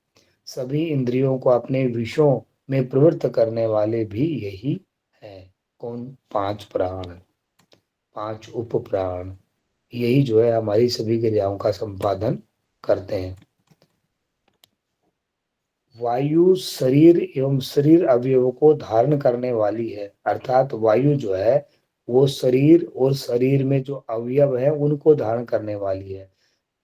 सभी इंद्रियों को अपने विषयों में प्रवृत्त करने वाले भी यही है। कौन? 5 प्राण, 5 उप प्राण, यही जो है हमारी सभी क्रियाओं का संपादन करते हैं। वायु शरीर एवं शरीर अवयवों को धारण करने वाली है, अर्थात वायु जो है वो शरीर और शरीर में जो अवयव है उनको धारण करने वाली है।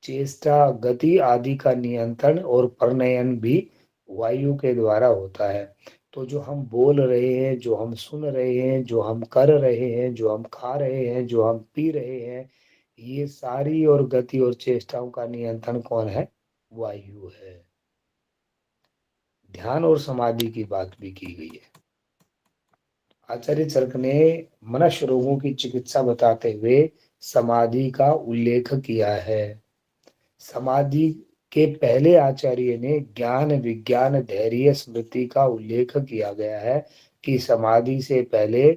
चेष्टा, गति आदि का नियंत्रण और प्रणयन भी वायु के द्वारा होता है। तो जो हम बोल रहे हैं, जो हम सुन रहे हैं, जो हम कर रहे हैं, जो हम खा रहे हैं, जो हम पी रहे हैं, ये सारी और गति और चेष्टाओं का नियंत्रण कौन है? वायु है। ध्यान और समाधि की बात भी की गई है। आचार्य चरक ने मनुष्य रोगों की चिकित्सा बताते हुए समाधि का उल्लेख किया है। समाधि के पहले आचार्य ने ज्ञान, विज्ञान, धैर्य, स्मृति का उल्लेख किया गया है कि समाधि से पहले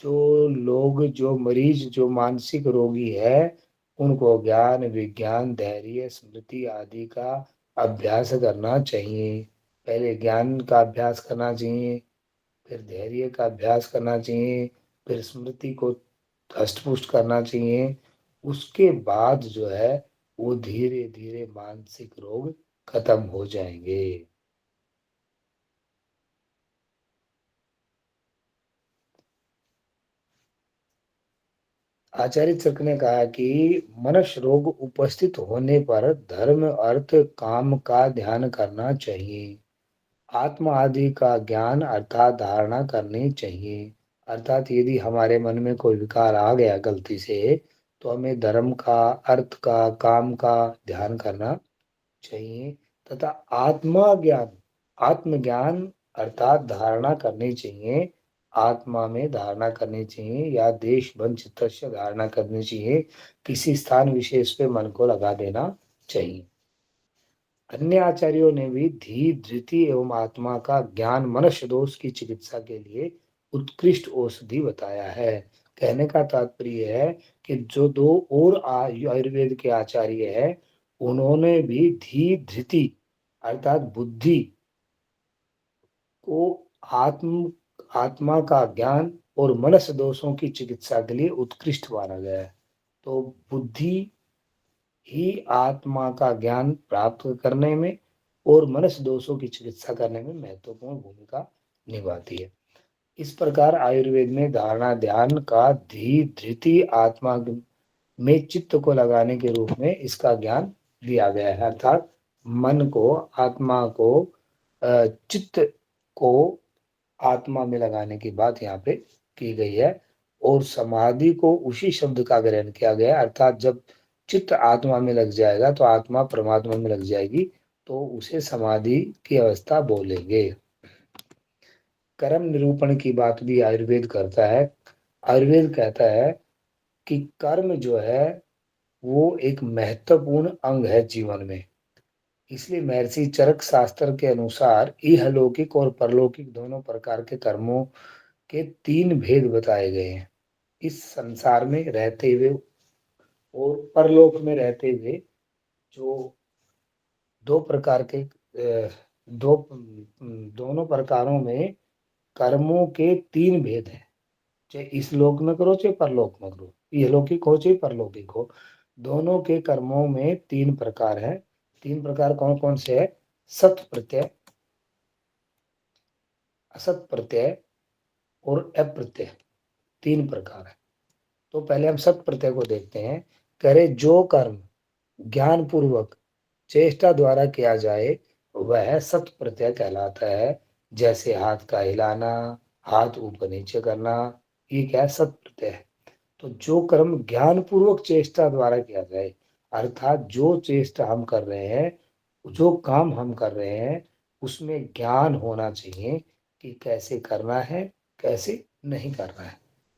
जो लोग, जो मरीज, जो मानसिक रोगी है, उनको ज्ञान, विज्ञान, धैर्य, स्मृति आदि का अभ्यास करना चाहिए। पहले ज्ञान का अभ्यास करना चाहिए, फिर धैर्य का अभ्यास करना चाहिए, फिर स्मृति को हष्ट-पुष्ट करना चाहिए। उसके बाद जो है वो धीरे धीरे मानसिक रोग खत्म हो जाएंगे। आचार्य चरक ने कहा कि मनुष्य रोग उपस्थित होने पर धर्म, अर्थ, काम का ध्यान करना चाहिए। आत्मा आदि का ज्ञान अर्थात धारणा करनी चाहिए। अर्थात यदि हमारे मन में कोई विकार आ गया गलती से तो हमें धर्म का, अर्थ का, काम का ध्यान करना चाहिए तथा आत्मा ज्ञान, आत्मज्ञान अर्थात धारणा करनी चाहिए। आत्मा में धारणा करनी चाहिए या देश बन चित्तस्य धारणा करनी चाहिए। किसी स्थान विशेष पे मन को लगा देना चाहिए। अन्य आचार्यों ने भी धी, धृति एवं आत्मा का ज्ञान मनुष्य दोष की चिकित्सा के लिए उत्कृष्ट औषधि बताया है। कहने का तात्पर्य है कि जो दो और आयुर्वेद के आचार्य हैं, उन्होंने भी धी, धृति अर्थात बुद्धि को आत्मा का ज्ञान और मनस दोषों की चिकित्सा के लिए उत्कृष्ट माना गया है। तो बुद्धि ही आत्मा का ज्ञान प्राप्त करने में और मनस दोषों की चिकित्सा करने में महत्वपूर्ण भूमिका निभाती है। इस प्रकार आयुर्वेद में धारणा ध्यान का धी, धृति, आत्मा में चित्त को लगाने के रूप में इसका ज्ञान दिया गया है। अर्थात मन को, आत्मा को, चित्त को आत्मा में लगाने की बात यहाँ पे की गई है। और समाधि को उसी शब्द का ग्रहण किया गया, अर्थात जब चित्त आत्मा में लग जाएगा तो आत्मा परमात्मा में लग जाएगी, तो उसे समाधि की अवस्था बोलेंगे। कर्म निरूपण की बात भी आयुर्वेद करता है। आयुर्वेद कहता है कि कर्म जो है वो एक महत्वपूर्ण अंग है जीवन में। इसलिए महर्षि चरक शास्त्र के अनुसार इहलौकिक और परलौकिक दोनों प्रकार के कर्मों के 3 भेद बताए गए हैं। इस संसार में रहते हुए और परलोक में रहते हुए जो दो प्रकार के दोनों प्रकारों में कर्मों के 3 भेद हैं। चाहे इस लोक में करो चाहे परलोक में करो, इहलौकिक हो चाहे परलौकिक हो, दोनों के कर्मों में 3 प्रकार है। 3 प्रकार कौन कौन से है? सत प्रत्यय, असत प्रत्यय और अप्रत्यय, 3 प्रकार है। तो पहले हम सत प्रत्यय को देखते हैं। करे जो कर्म ज्ञान पूर्वक चेष्टा द्वारा किया जाए वह सत प्रत्यय कहलाता है। जैसे हाथ का हिलाना, हाथ ऊपर नीचे करना, ये क्या है? सत प्रत्यय है। तो जो कर्म ज्ञान पूर्वक चेष्टा द्वारा किया जाए, अर्थात जो चेष्टा हम कर रहे हैं, जो काम हम कर रहे हैं, उसमें ज्ञान होना चाहिए कि कैसे करना है, कैसे नहीं करना है,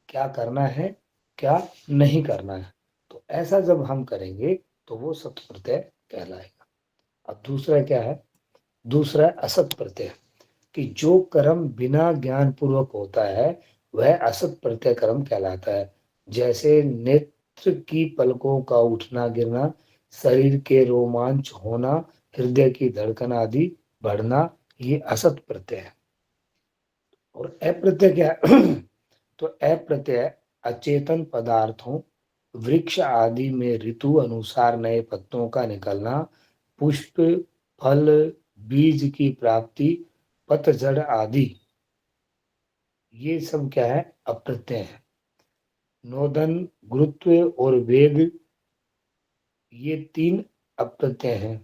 क्या करना है, क्या नहीं करना है। तो ऐसा जब हम करेंगे तो वो सत प्रत्यय कहलाएगा। अब दूसरा क्या है? दूसरा असत प्रत्यय, कि जो कर्म बिना ज्ञान पूर्वक होता है वह असत प्रत्यय कर्म कहलाता है। जैसे नेत्र की पलकों का उठना गिरना, शरीर के रोमांच होना, हृदय की धड़कन आदि बढ़ना, ये असत प्रत्यय है। और अप्रत्यय क्या है? तो अप्रत्यय अचेतन पदार्थों, वृक्ष आदि में ऋतु अनुसार नए पत्तों का निकलना, पुष्प, फल, बीज की प्राप्ति, पतझड़ आदि, ये सब क्या है? अप्रत्यय है। नोदन, गुरुत्व और वेग, ये 3 अप्रत्यय हैं।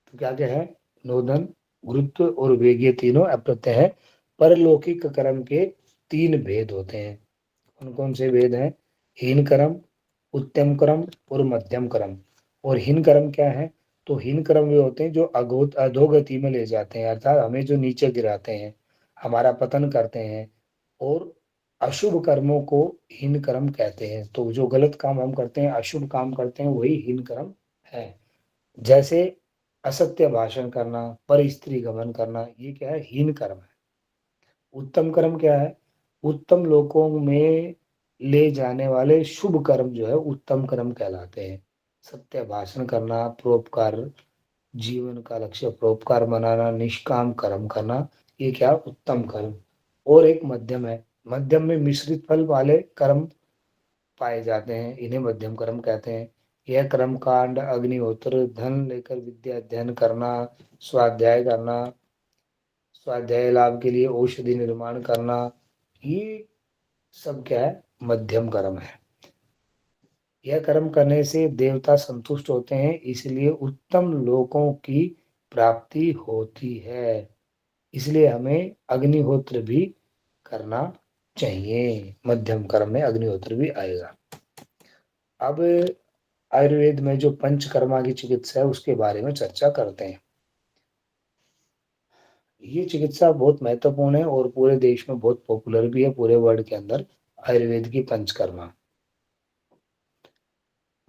तो क्या क्या है? नोदन, गुरुत्व और वेग, ये तीनों अप्रत्यय है। परलौकिक कर्म के 3 भेद होते हैं। कौन कौन से भेद हैं? हीन कर्म, उत्तम कर्म और मध्यम कर्म। और हीन कर्म क्या है? तो हीन कर्म वे होते हैं जो अधोगति में ले जाते हैं, अर्थात हमें जो नीचे गिराते हैं, हमारा पतन करते हैं। और अशुभ कर्मों को हीन कर्म कहते हैं। तो जो गलत काम हम करते हैं, अशुभ काम करते हैं, वही हीन कर्म है। जैसे असत्य भाषण करना, पर स्त्री गमन करना, ये क्या है? हीन कर्म है। उत्तम कर्म क्या है? उत्तम लोकों में ले जाने वाले शुभ कर्म जो है उत्तम कर्म कहलाते हैं। सत्य भाषण करना, परोपकार, जीवन का लक्ष्य परोपकार बनाना, निष्काम कर्म करना, ये क्या? उत्तम कर्म। और एक मध्यम है। मध्यम में मिश्रित फल वाले कर्म पाए जाते हैं, इन्हें मध्यम कर्म कहते हैं। यह कर्म कांड, अग्निहोत्र, धन लेकर विद्या अध्ययन करना, स्वाध्याय करना, स्वाध्याय लाभ के लिए औषधि निर्माण करना, ये सब क्या है? मध्यम कर्म है। यह कर्म करने से देवता संतुष्ट होते हैं, इसलिए उत्तम लोकों की प्राप्ति होती है। इसलिए हमें अग्निहोत्र भी करना चाहिए। मध्यम कर्म में अग्निहोत्र भी आएगा। अब आयुर्वेद में जो पंचकर्मा की चिकित्सा है उसके बारे में चर्चा करते हैं। ये चिकित्सा बहुत महत्वपूर्ण है और पूरे देश में बहुत पॉपुलर भी है, पूरे वर्ल्ड के अंदर। आयुर्वेद की पंचकर्मा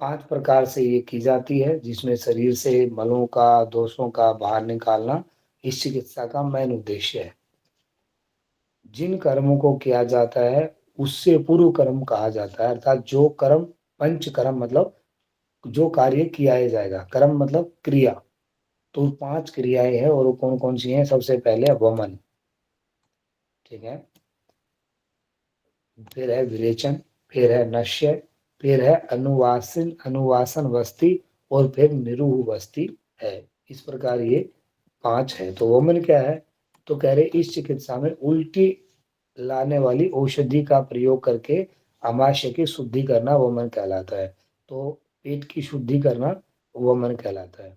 5 प्रकार से ये की जाती है, जिसमें शरीर से मलों का, दोषों का बाहर निकालना इस चिकित्सा का मेन उद्देश्य है। जिन कर्मों को किया जाता है उससे पूर्व कर्म कहा जाता है, अर्थात जो कर्म, पंच कर्म मतलब जो कार्य किया जाएगा, कर्म मतलब क्रिया। तो 5 क्रियाएं हैं और वो कौन कौन सी हैं? सबसे पहले वमन, ठीक है, फिर है विरेचन, फिर है नश्य, फिर है अनुवासन वस्ती, और फिर निरूह वस्ती है। इस प्रकार ये 5 है। तो वमन क्या है? तो कह रहे इस चिकित्सा में उल्टी लाने वाली औषधि का प्रयोग करके आमाशय की शुद्धि करना वमन कहलाता है। तो पेट की शुद्धि करना वमन कहलाता है।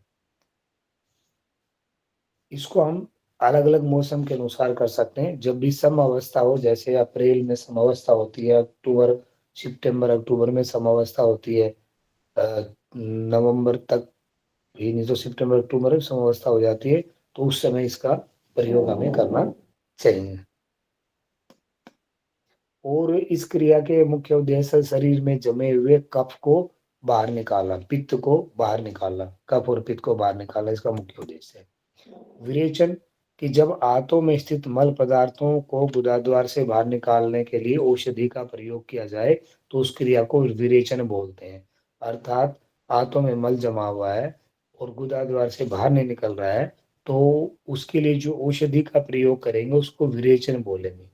इसको हम अलग अलग मौसम के अनुसार कर सकते हैं। जब भी सम अवस्था हो, जैसे अप्रैल में सम अवस्था होती है, अक्टूबर, सितंबर अक्टूबर में सम अवस्था होती है, नवंबर तक भी नहीं तो सितंबर अक्टूबर में सम अवस्था हो जाती है, तो उस समय इसका प्रयोग हमें करना चाहिए। और इस क्रिया के मुख्य उद्देश्य शरीर में जमे हुए कफ को बाहर निकालना, पित्त को बाहर निकालना, कफ और पित्त को बाहर निकालना इसका मुख्य उद्देश्य है। विरेचन, कि जब आंतों में स्थित मल पदार्थों को गुदाद्वार से बाहर निकालने के लिए औषधि का प्रयोग किया जाए तो उस क्रिया को विरेचन बोलते हैं। अर्थात आंतों में मल जमा हुआ है और गुदाद्वार से बाहर नहीं निकल रहा है, तो उसके लिए जो औषधि का प्रयोग करेंगे उसको विरेचन बोलेंगे।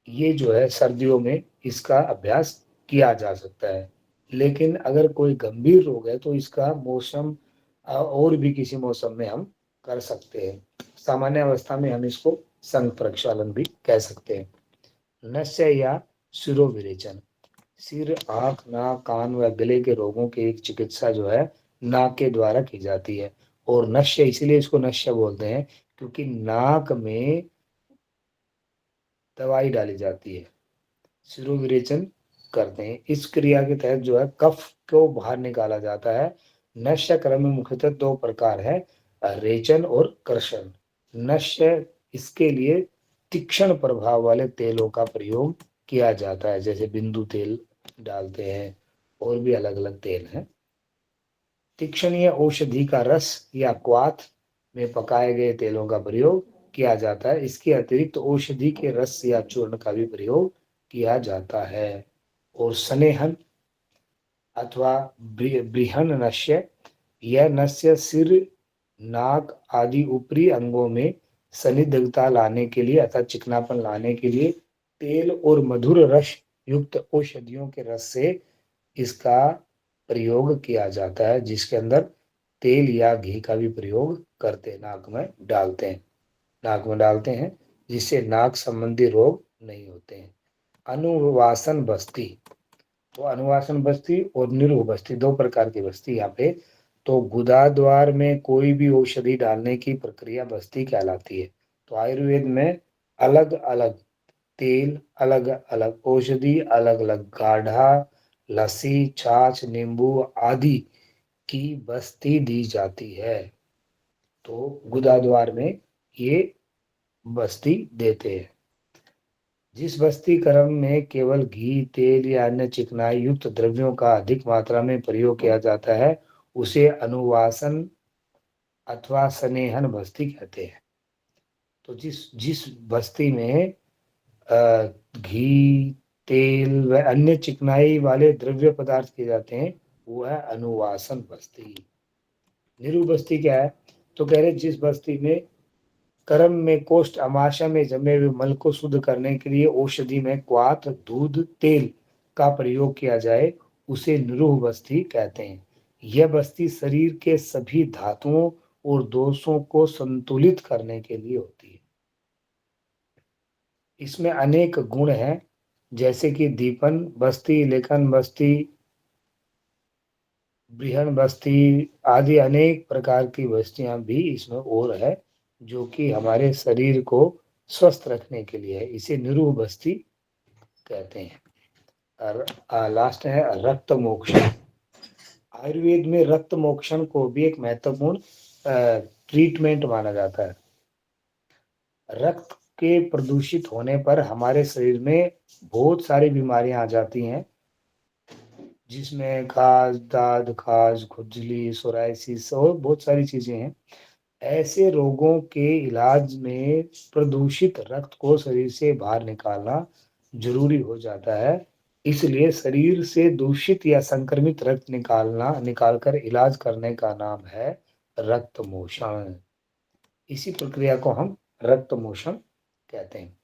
ये जो है सर्दियों में इसका अभ्यास किया जा सकता है। लेकिन अगर कोई गंभीर रोग है तो इसका मौसम और भी किसी मौसम में हम कर सकते हैं। सामान्य अवस्था में हम इसको संघ प्रक्षालन भी कह सकते हैं। नस्य या शिरोविरेचन, सिर, आंख, नाक, कान व गले के रोगों की एक चिकित्सा जो है नाक के द्वारा की जाती है। और नश्य इसलिए इसको नश्य बोलते हैं क्योंकि नाक में दवाई डाली जाती है, शिरोविरेचन करते हैं। इस क्रिया के तहत जो है कफ को बाहर निकाला जाता है। नश्य क्रम में मुख्यतः दो प्रकार है, रेचन और कर्षण। नश्य इसके लिए तीक्ष्ण प्रभाव वाले तेलों का प्रयोग किया जाता है, जैसे बिंदु तेल डालते हैं और भी अलग अलग तेल हैं। तीक्ष्णीय औषधि का रस या क्वाथ में पकाए गए तेलों का प्रयोग किया जाता है। इसके अतिरिक्त औषधि के रस या चूर्ण का भी प्रयोग किया जाता है। और स्नेहन अथवा बृहन नश्य, यह नश्य सिर, नाक आदि ऊपरी अंगों में सनिग्धता लाने के लिए अर्थात चिकनापन लाने के लिए तेल और मधुर रस युक्त औषधियों के रस से इसका प्रयोग किया जाता है, जिसके अंदर तेल या घी का भी प्रयोग करते हैं, नाक में डालते हैं, जिससे नाक संबंधी रोग नहीं होते हैं। अनुवासन बस्ती, तो अनुवासन बस्ती और निरूह बस्ती दो प्रकार की बस्ती यहाँ पे। तो गुदा द्वार में कोई भी औषधि डालने की प्रक्रिया बस्ती कहलाती है। तो आयुर्वेद में अलग अलग तेल, अलग अलग औषधि, अलग अलग गाढ़ा, लस्सी, छाछ, नींबू आदि की बस्ती दी जाती है। तो गुदा द्वार में ये बस्ती देते हैं। जिस बस्ती क्रम में केवल घी, तेल या अन्य चिकनाई युक्त द्रव्यों का अधिक मात्रा में प्रयोग किया जाता है उसे अनुवासन अथवा स्नेहन बस्ती कहते हैं। तो जिस जिस बस्ती में घी, तेल व अन्य चिकनाई वाले द्रव्य पदार्थ किए जाते हैं वो है अनुवासन बस्ती। निरू बस्ती क्या है? तो कह रहे जिस बस्ती में कर्म में कोष्ठ अमाशय में जमे हुए मल को शुद्ध करने के लिए औषधि में क्वाथ, दूध, तेल का प्रयोग किया जाए उसे निरूह बस्ती कहते हैं। यह बस्ती शरीर के सभी धातुओं और दोषों को संतुलित करने के लिए होती है। इसमें अनेक गुण हैं, जैसे कि दीपन बस्ती, लेखन बस्ती, बृहन बस्ती आदि अनेक प्रकार की बस्तियां भी इसमें और है जो कि हमारे शरीर को स्वस्थ रखने के लिए है। इसे निरूह बस्ती कहते हैं। और लास्ट है रक्त मोक्षण। आयुर्वेद में रक्त मोक्षण को भी एक महत्वपूर्ण ट्रीटमेंट माना जाता है। रक्त के प्रदूषित होने पर हमारे शरीर में बहुत सारी बीमारियां आ जाती हैं, जिसमें खाज, दाद, खाज, खुजली, सोराइसिस और बहुत सारी चीजें हैं। ऐसे रोगों के इलाज में प्रदूषित रक्त को शरीर से बाहर निकालना जरूरी हो जाता है। इसलिए शरीर से दूषित या संक्रमित रक्त निकालकर इलाज करने का नाम है रक्त मोषण। इसी प्रक्रिया को हम रक्त मोषण कहते हैं।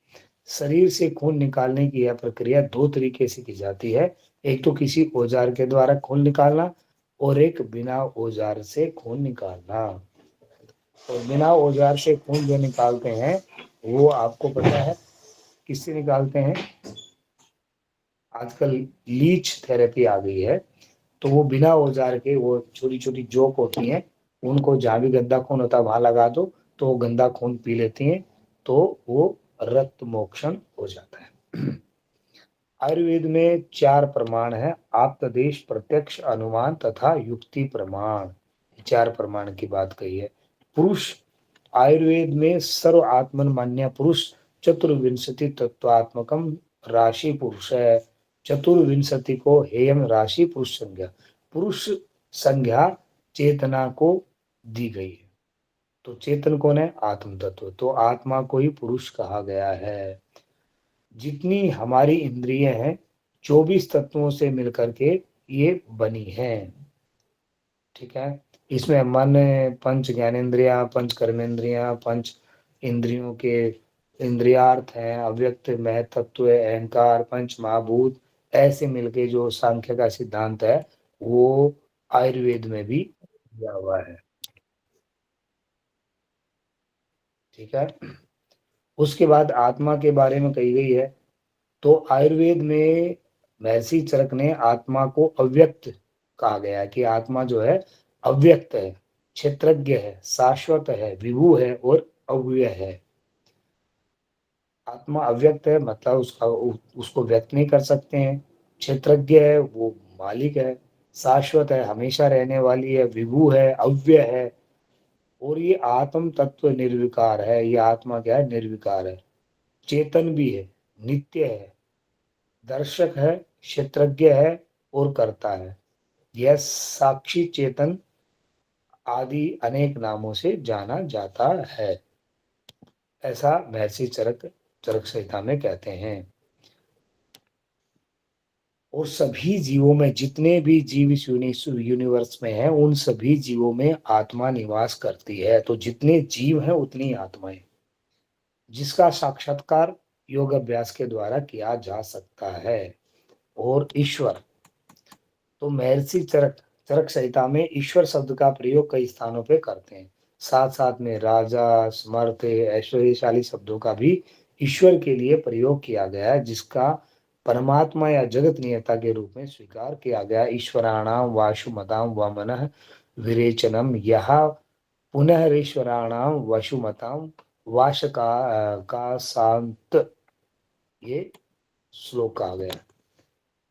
शरीर से खून निकालने की यह प्रक्रिया दो तरीके से की जाती है। एक तो किसी औजार के द्वारा खून निकालना और एक बिना औजार से खून निकालना। और बिना औजार से खून जो निकालते हैं वो आपको पता है किससे निकालते हैं? आजकल लीच थेरेपी आ गई है। तो वो बिना औजार के, वो छोटी छोटी जोक होती हैं, उनको जहाँ भी गंदा खून होता है वहां लगा दो तो वो गंदा खून पी लेती हैं, तो वो रक्त मोक्षण हो जाता है। आयुर्वेद में 4 प्रमाण है: आप्तदेश, प्रत्यक्ष, अनुमान तथा युक्ति प्रमाण। 4 प्रमाण की बात कही है। पुरुष, आयुर्वेद में सर्व आत्मन मान्य पुरुष चतुर्विंशति तत्वात्मकम राशि पुरुष है। चतुर्विंशति को हेयम राशि पुरुष संज्ञा, पुरुष संज्ञा चेतना को दी गई है। तो चेतन कौन है? आत्म तत्व। तो आत्मा को ही पुरुष कहा गया है। जितनी हमारी इंद्रियां हैं 24 तत्वों से मिलकर के ये बनी है। ठीक है। इसमें मन, पंच ज्ञानेन्द्रिया, पंच कर्मेंद्रिया, पंच इंद्रियों के इंद्रियार्थ हैं, अव्यक्त महतत्व, अहंकार, पंच महाभूत, ऐसे मिलके जो सांख्य का सिद्धांत है वो आयुर्वेद में भी दिया हुआ है। ठीक है। उसके बाद आत्मा के बारे में कही गई है। तो आयुर्वेद में महर्षि चरक ने आत्मा को अव्यक्त कहा गया है कि आत्मा जो है अव्यक्त है, क्षेत्रज्ञ है, शाश्वत है, विभु है और अव्यय है। आत्मा अव्यक्त है मतलब उसको व्यक्त नहीं कर सकते हैं। क्षेत्रज्ञ है, वो मालिक है। शाश्वत है, हमेशा रहने वाली है। विभु है, अव्यय है। और ये आत्म तत्व निर्विकार है। ये आत्मा क्या है? निर्विकार है। चेतन भी है, नित्य है, दर्शक है, क्षेत्रज्ञ है और कर्ता है। यह साक्षी, चेतन आदि अनेक नामों से जाना जाता है। ऐसा महर्षि चरक चरक संहिता में कहते हैं। और सभी जीवों में, जितने भी जीव इस यूनिवर्स में हैं, उन सभी जीवों में आत्मा निवास करती है। तो जितने जीव हैं उतनी आत्माएं, जिसका साक्षात्कार योग अभ्यास के द्वारा किया जा सकता है। और ईश्वर, तो महर्षि चरक चरक संहिता में ईश्वर शब्द का प्रयोग कई स्थानों पे करते हैं। साथ साथ में राजा, समर्थ, ऐश्वर्यशाली शब्दों का भी ईश्वर के लिए प्रयोग किया गया है, जिसका परमात्मा या जगत नियता के रूप में स्वीकार किया गया। ईश्वराणाम वाशुमताम वमनः विरेचनम, यह पुनः ईश्वराणाम वशुमताम वाश का शांत, ये श्लोक आ गया।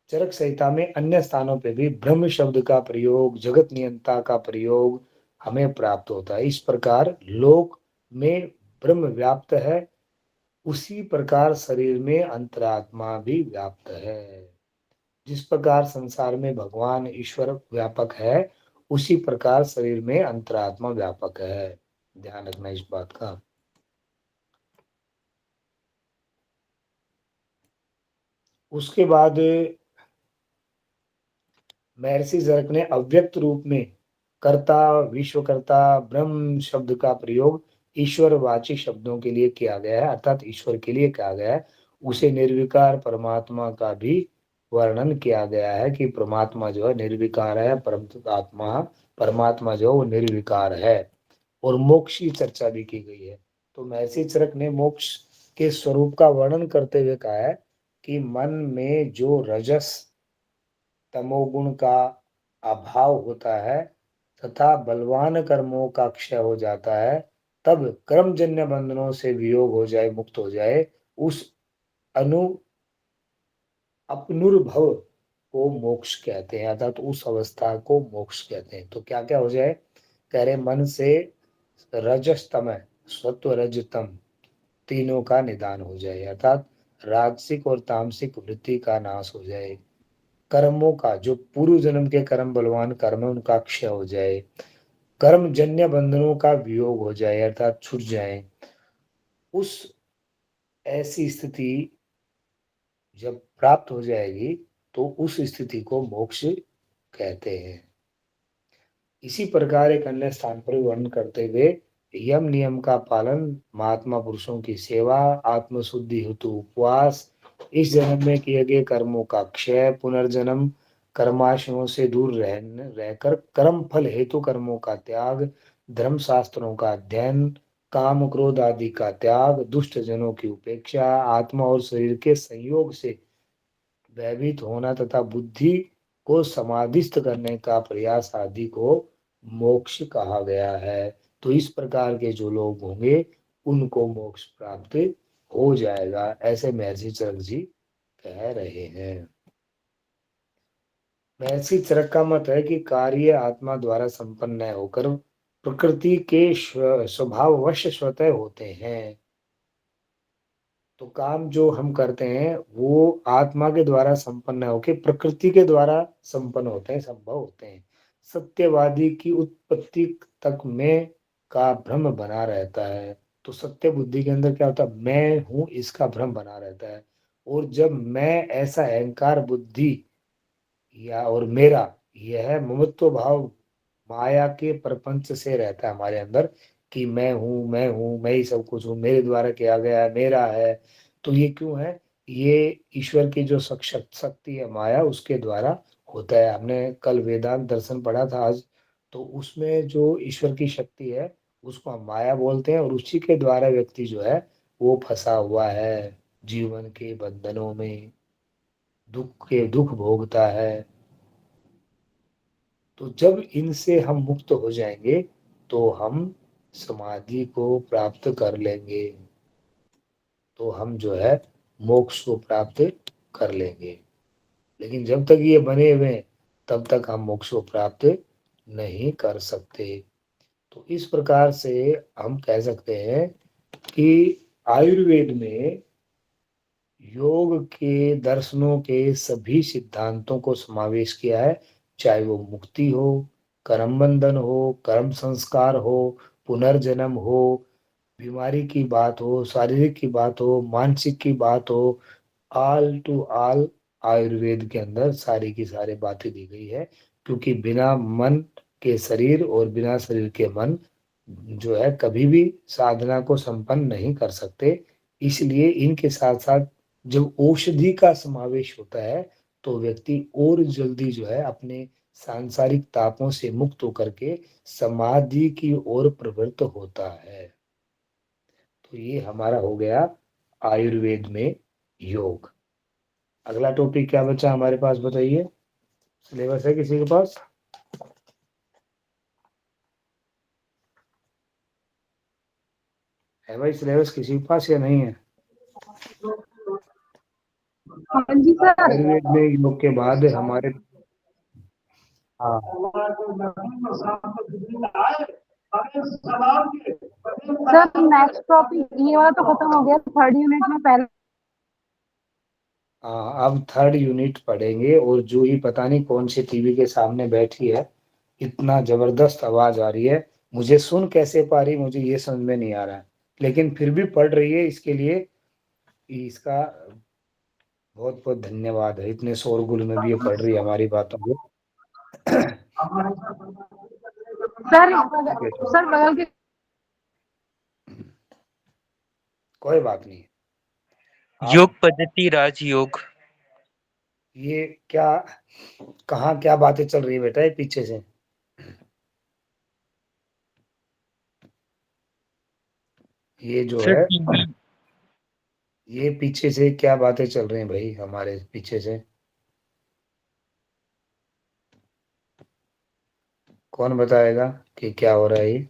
चरक संहिता में अन्य स्थानों पे भी ब्रह्म शब्द का प्रयोग, जगत नियंता का प्रयोग हमें प्राप्त होता है। इस प्रकार लोक में ब्रह्म व्याप्त है, उसी प्रकार शरीर में अंतरात्मा भी व्याप्त है। जिस प्रकार संसार में भगवान ईश्वर व्यापक है, उसी प्रकार शरीर में अंतरात्मा व्यापक है। ध्यान रखना इस बात का। उसके बाद महर्षि चरक ने अव्यक्त रूप में कर्ता, विश्वकर्ता, ब्रह्म शब्द का प्रयोग ईश्वरवाची शब्दों के लिए किया गया है, अर्थात ईश्वर के लिए किया गया है। उसे निर्विकार परमात्मा का भी वर्णन किया गया है कि परमात्मा जो है निर्विकार है, परमात्मा परमात्मा जो है वो निर्विकार है। और मोक्ष की चर्चा भी की गई है। तो महर्षि चरक ने मोक्ष के स्वरूप का वर्णन करते हुए कहा है कि मन में जो रजस तमोगुण का अभाव होता है तथा बलवान कर्मों का क्षय हो जाता है, तब कर्मजन्य बंधनों से वियोग हो जाए, मुक्त हो जाए, उस अनु अपनुर्भव को मोक्ष कहते हैं, अर्थात तो उस अवस्था को मोक्ष कहते हैं। तो क्या क्या हो जाए? कह रहे मन से रजस तम, सत्व रजतम तीनों का निदान हो जाए, अर्थात राजसिक और तामसिक वृत्ति का नाश हो जाए। कर्मों का, जो पूर्व जन्म के कर्म बलवान कर्म है, उनका क्षय हो जाए। कर्मजन्य बंधनों का वियोग हो जाए, अर्थात छूट जाए। उस ऐसी स्थिति जब प्राप्त हो जाएगी तो उस स्थिति को मोक्ष कहते हैं। इसी प्रकार एक अन्य स्थान पर वर्णन करते हुए यम नियम का पालन, महात्मा पुरुषों की सेवा, आत्मशुद्धि हेतु उपवास, इस जन्म में किए गए कर्मों का क्षय, पुनर्जन्म, कर्माशयों से दूर रहकर कर्म फल हेतु कर्मों का त्याग, धर्म शास्त्रों का अध्ययन, काम क्रोध आदि का त्याग, दुष्ट जनों की उपेक्षा, आत्मा और शरीर के संयोग से भयभीत होना तथा बुद्धि को समाधिस्थ करने का प्रयास आदि को मोक्ष कहा गया है। तो इस प्रकार के जो लोग होंगे उनको मोक्ष प्राप्त हो जाएगा, ऐसे महर्षि चरक जी कह रहे हैं। महर्षि चरक का मत है कि कार्य आत्मा द्वारा संपन्न होकर प्रकृति के स्वभाववश स्वतः होते हैं। तो काम जो हम करते हैं वो आत्मा के द्वारा संपन्न होकर प्रकृति के द्वारा संपन्न होते हैं, संभव होते हैं। सत्यवादी की उत्पत्ति तक में का भ्रम बना रहता है। तो सत्य बुद्धि के अंदर क्या होता है? मैं हूं, इसका भ्रम बना रहता है। और जब मैं ऐसा अहंकार बुद्धि या और मेरा, यह ममत्व भाव माया के प्रपंच से रहता है हमारे अंदर कि मैं हूँ, मैं हूँ, मैं ही सब कुछ हूँ, मेरे द्वारा किया गया है, मेरा है। तो ये क्यों है? ये ईश्वर की जो शक्ति है माया, उसके द्वारा होता है। हमने कल वेदांत दर्शन पढ़ा था आज, तो उसमें जो ईश्वर की शक्ति है उसको हम माया बोलते हैं, और उसी के द्वारा व्यक्ति जो है वो फंसा हुआ है जीवन के बंधनों में, दुख भोगता है। तो जब इनसे हम मुक्त हो जाएंगे तो हम समाधि को प्राप्त कर लेंगे, तो हम जो है मोक्ष को प्राप्त कर लेंगे। लेकिन जब तक ये बने हुए हैं तब तक हम मोक्ष को प्राप्त नहीं कर सकते। तो इस प्रकार से हम कह सकते हैं कि आयुर्वेद में योग के दर्शनों के सभी सिद्धांतों को समावेश किया है, चाहे वो मुक्ति हो, कर्म बंधन हो, कर्म संस्कार हो, पुनर्जन्म हो, बीमारी की बात हो, शारीरिक की बात हो, मानसिक की बात हो, ऑल टू ऑल आयुर्वेद के अंदर सारी की सारी बातें दी गई है। क्योंकि बिना मन के शरीर और बिना शरीर के मन जो है कभी भी साधना को संपन्न नहीं कर सकते। इसलिए इनके साथ साथ जब औषधि का समावेश होता है तो व्यक्ति और जल्दी जो है अपने सांसारिक तापों से मुक्त होकर के समाधि की ओर प्रवृत्त होता है। तो ये हमारा हो गया आयुर्वेद में योग। अगला टॉपिक क्या बचा हमारे पास, बताइए। सिलेबस है किसी के पास? है भाई सिलेबस किसी के पास या नहीं है? हाँ जी सर। आयुर्वेद में योग के बाद हमारे, हाँ, सर नेक्स्ट टॉपिक ये वाला तो खत्म हो गया, थर्ड यूनिट में पहले। हाँ, अब थर्ड यूनिट पढ़ेंगे। और जो ही पता नहीं कौन से टीवी के सामने बैठी है, इतना जबरदस्त आवाज आ रही है, मुझे सुन कैसे पा रही मुझे ये समझ में नहीं आ रहा है। लेकिन फिर भी पढ़ रही है, इसके लिए इसका बहुत बहुत धन्यवाद है। इतने शोरगुल में भी ये पढ़ रही है हमारी बातों को। सर ठीक है, चलो, सर बगल के कोई बात नहीं। आप योग पद्धति राजयोग। ये क्या, कहाँ क्या बातें चल रही है बेटा ये पीछे से? ये जो सर है, टीवी। ये पीछे से क्या बातें चल रही हैं भाई हमारे पीछे से? कौन बताएगा कि क्या हो रहा है ये?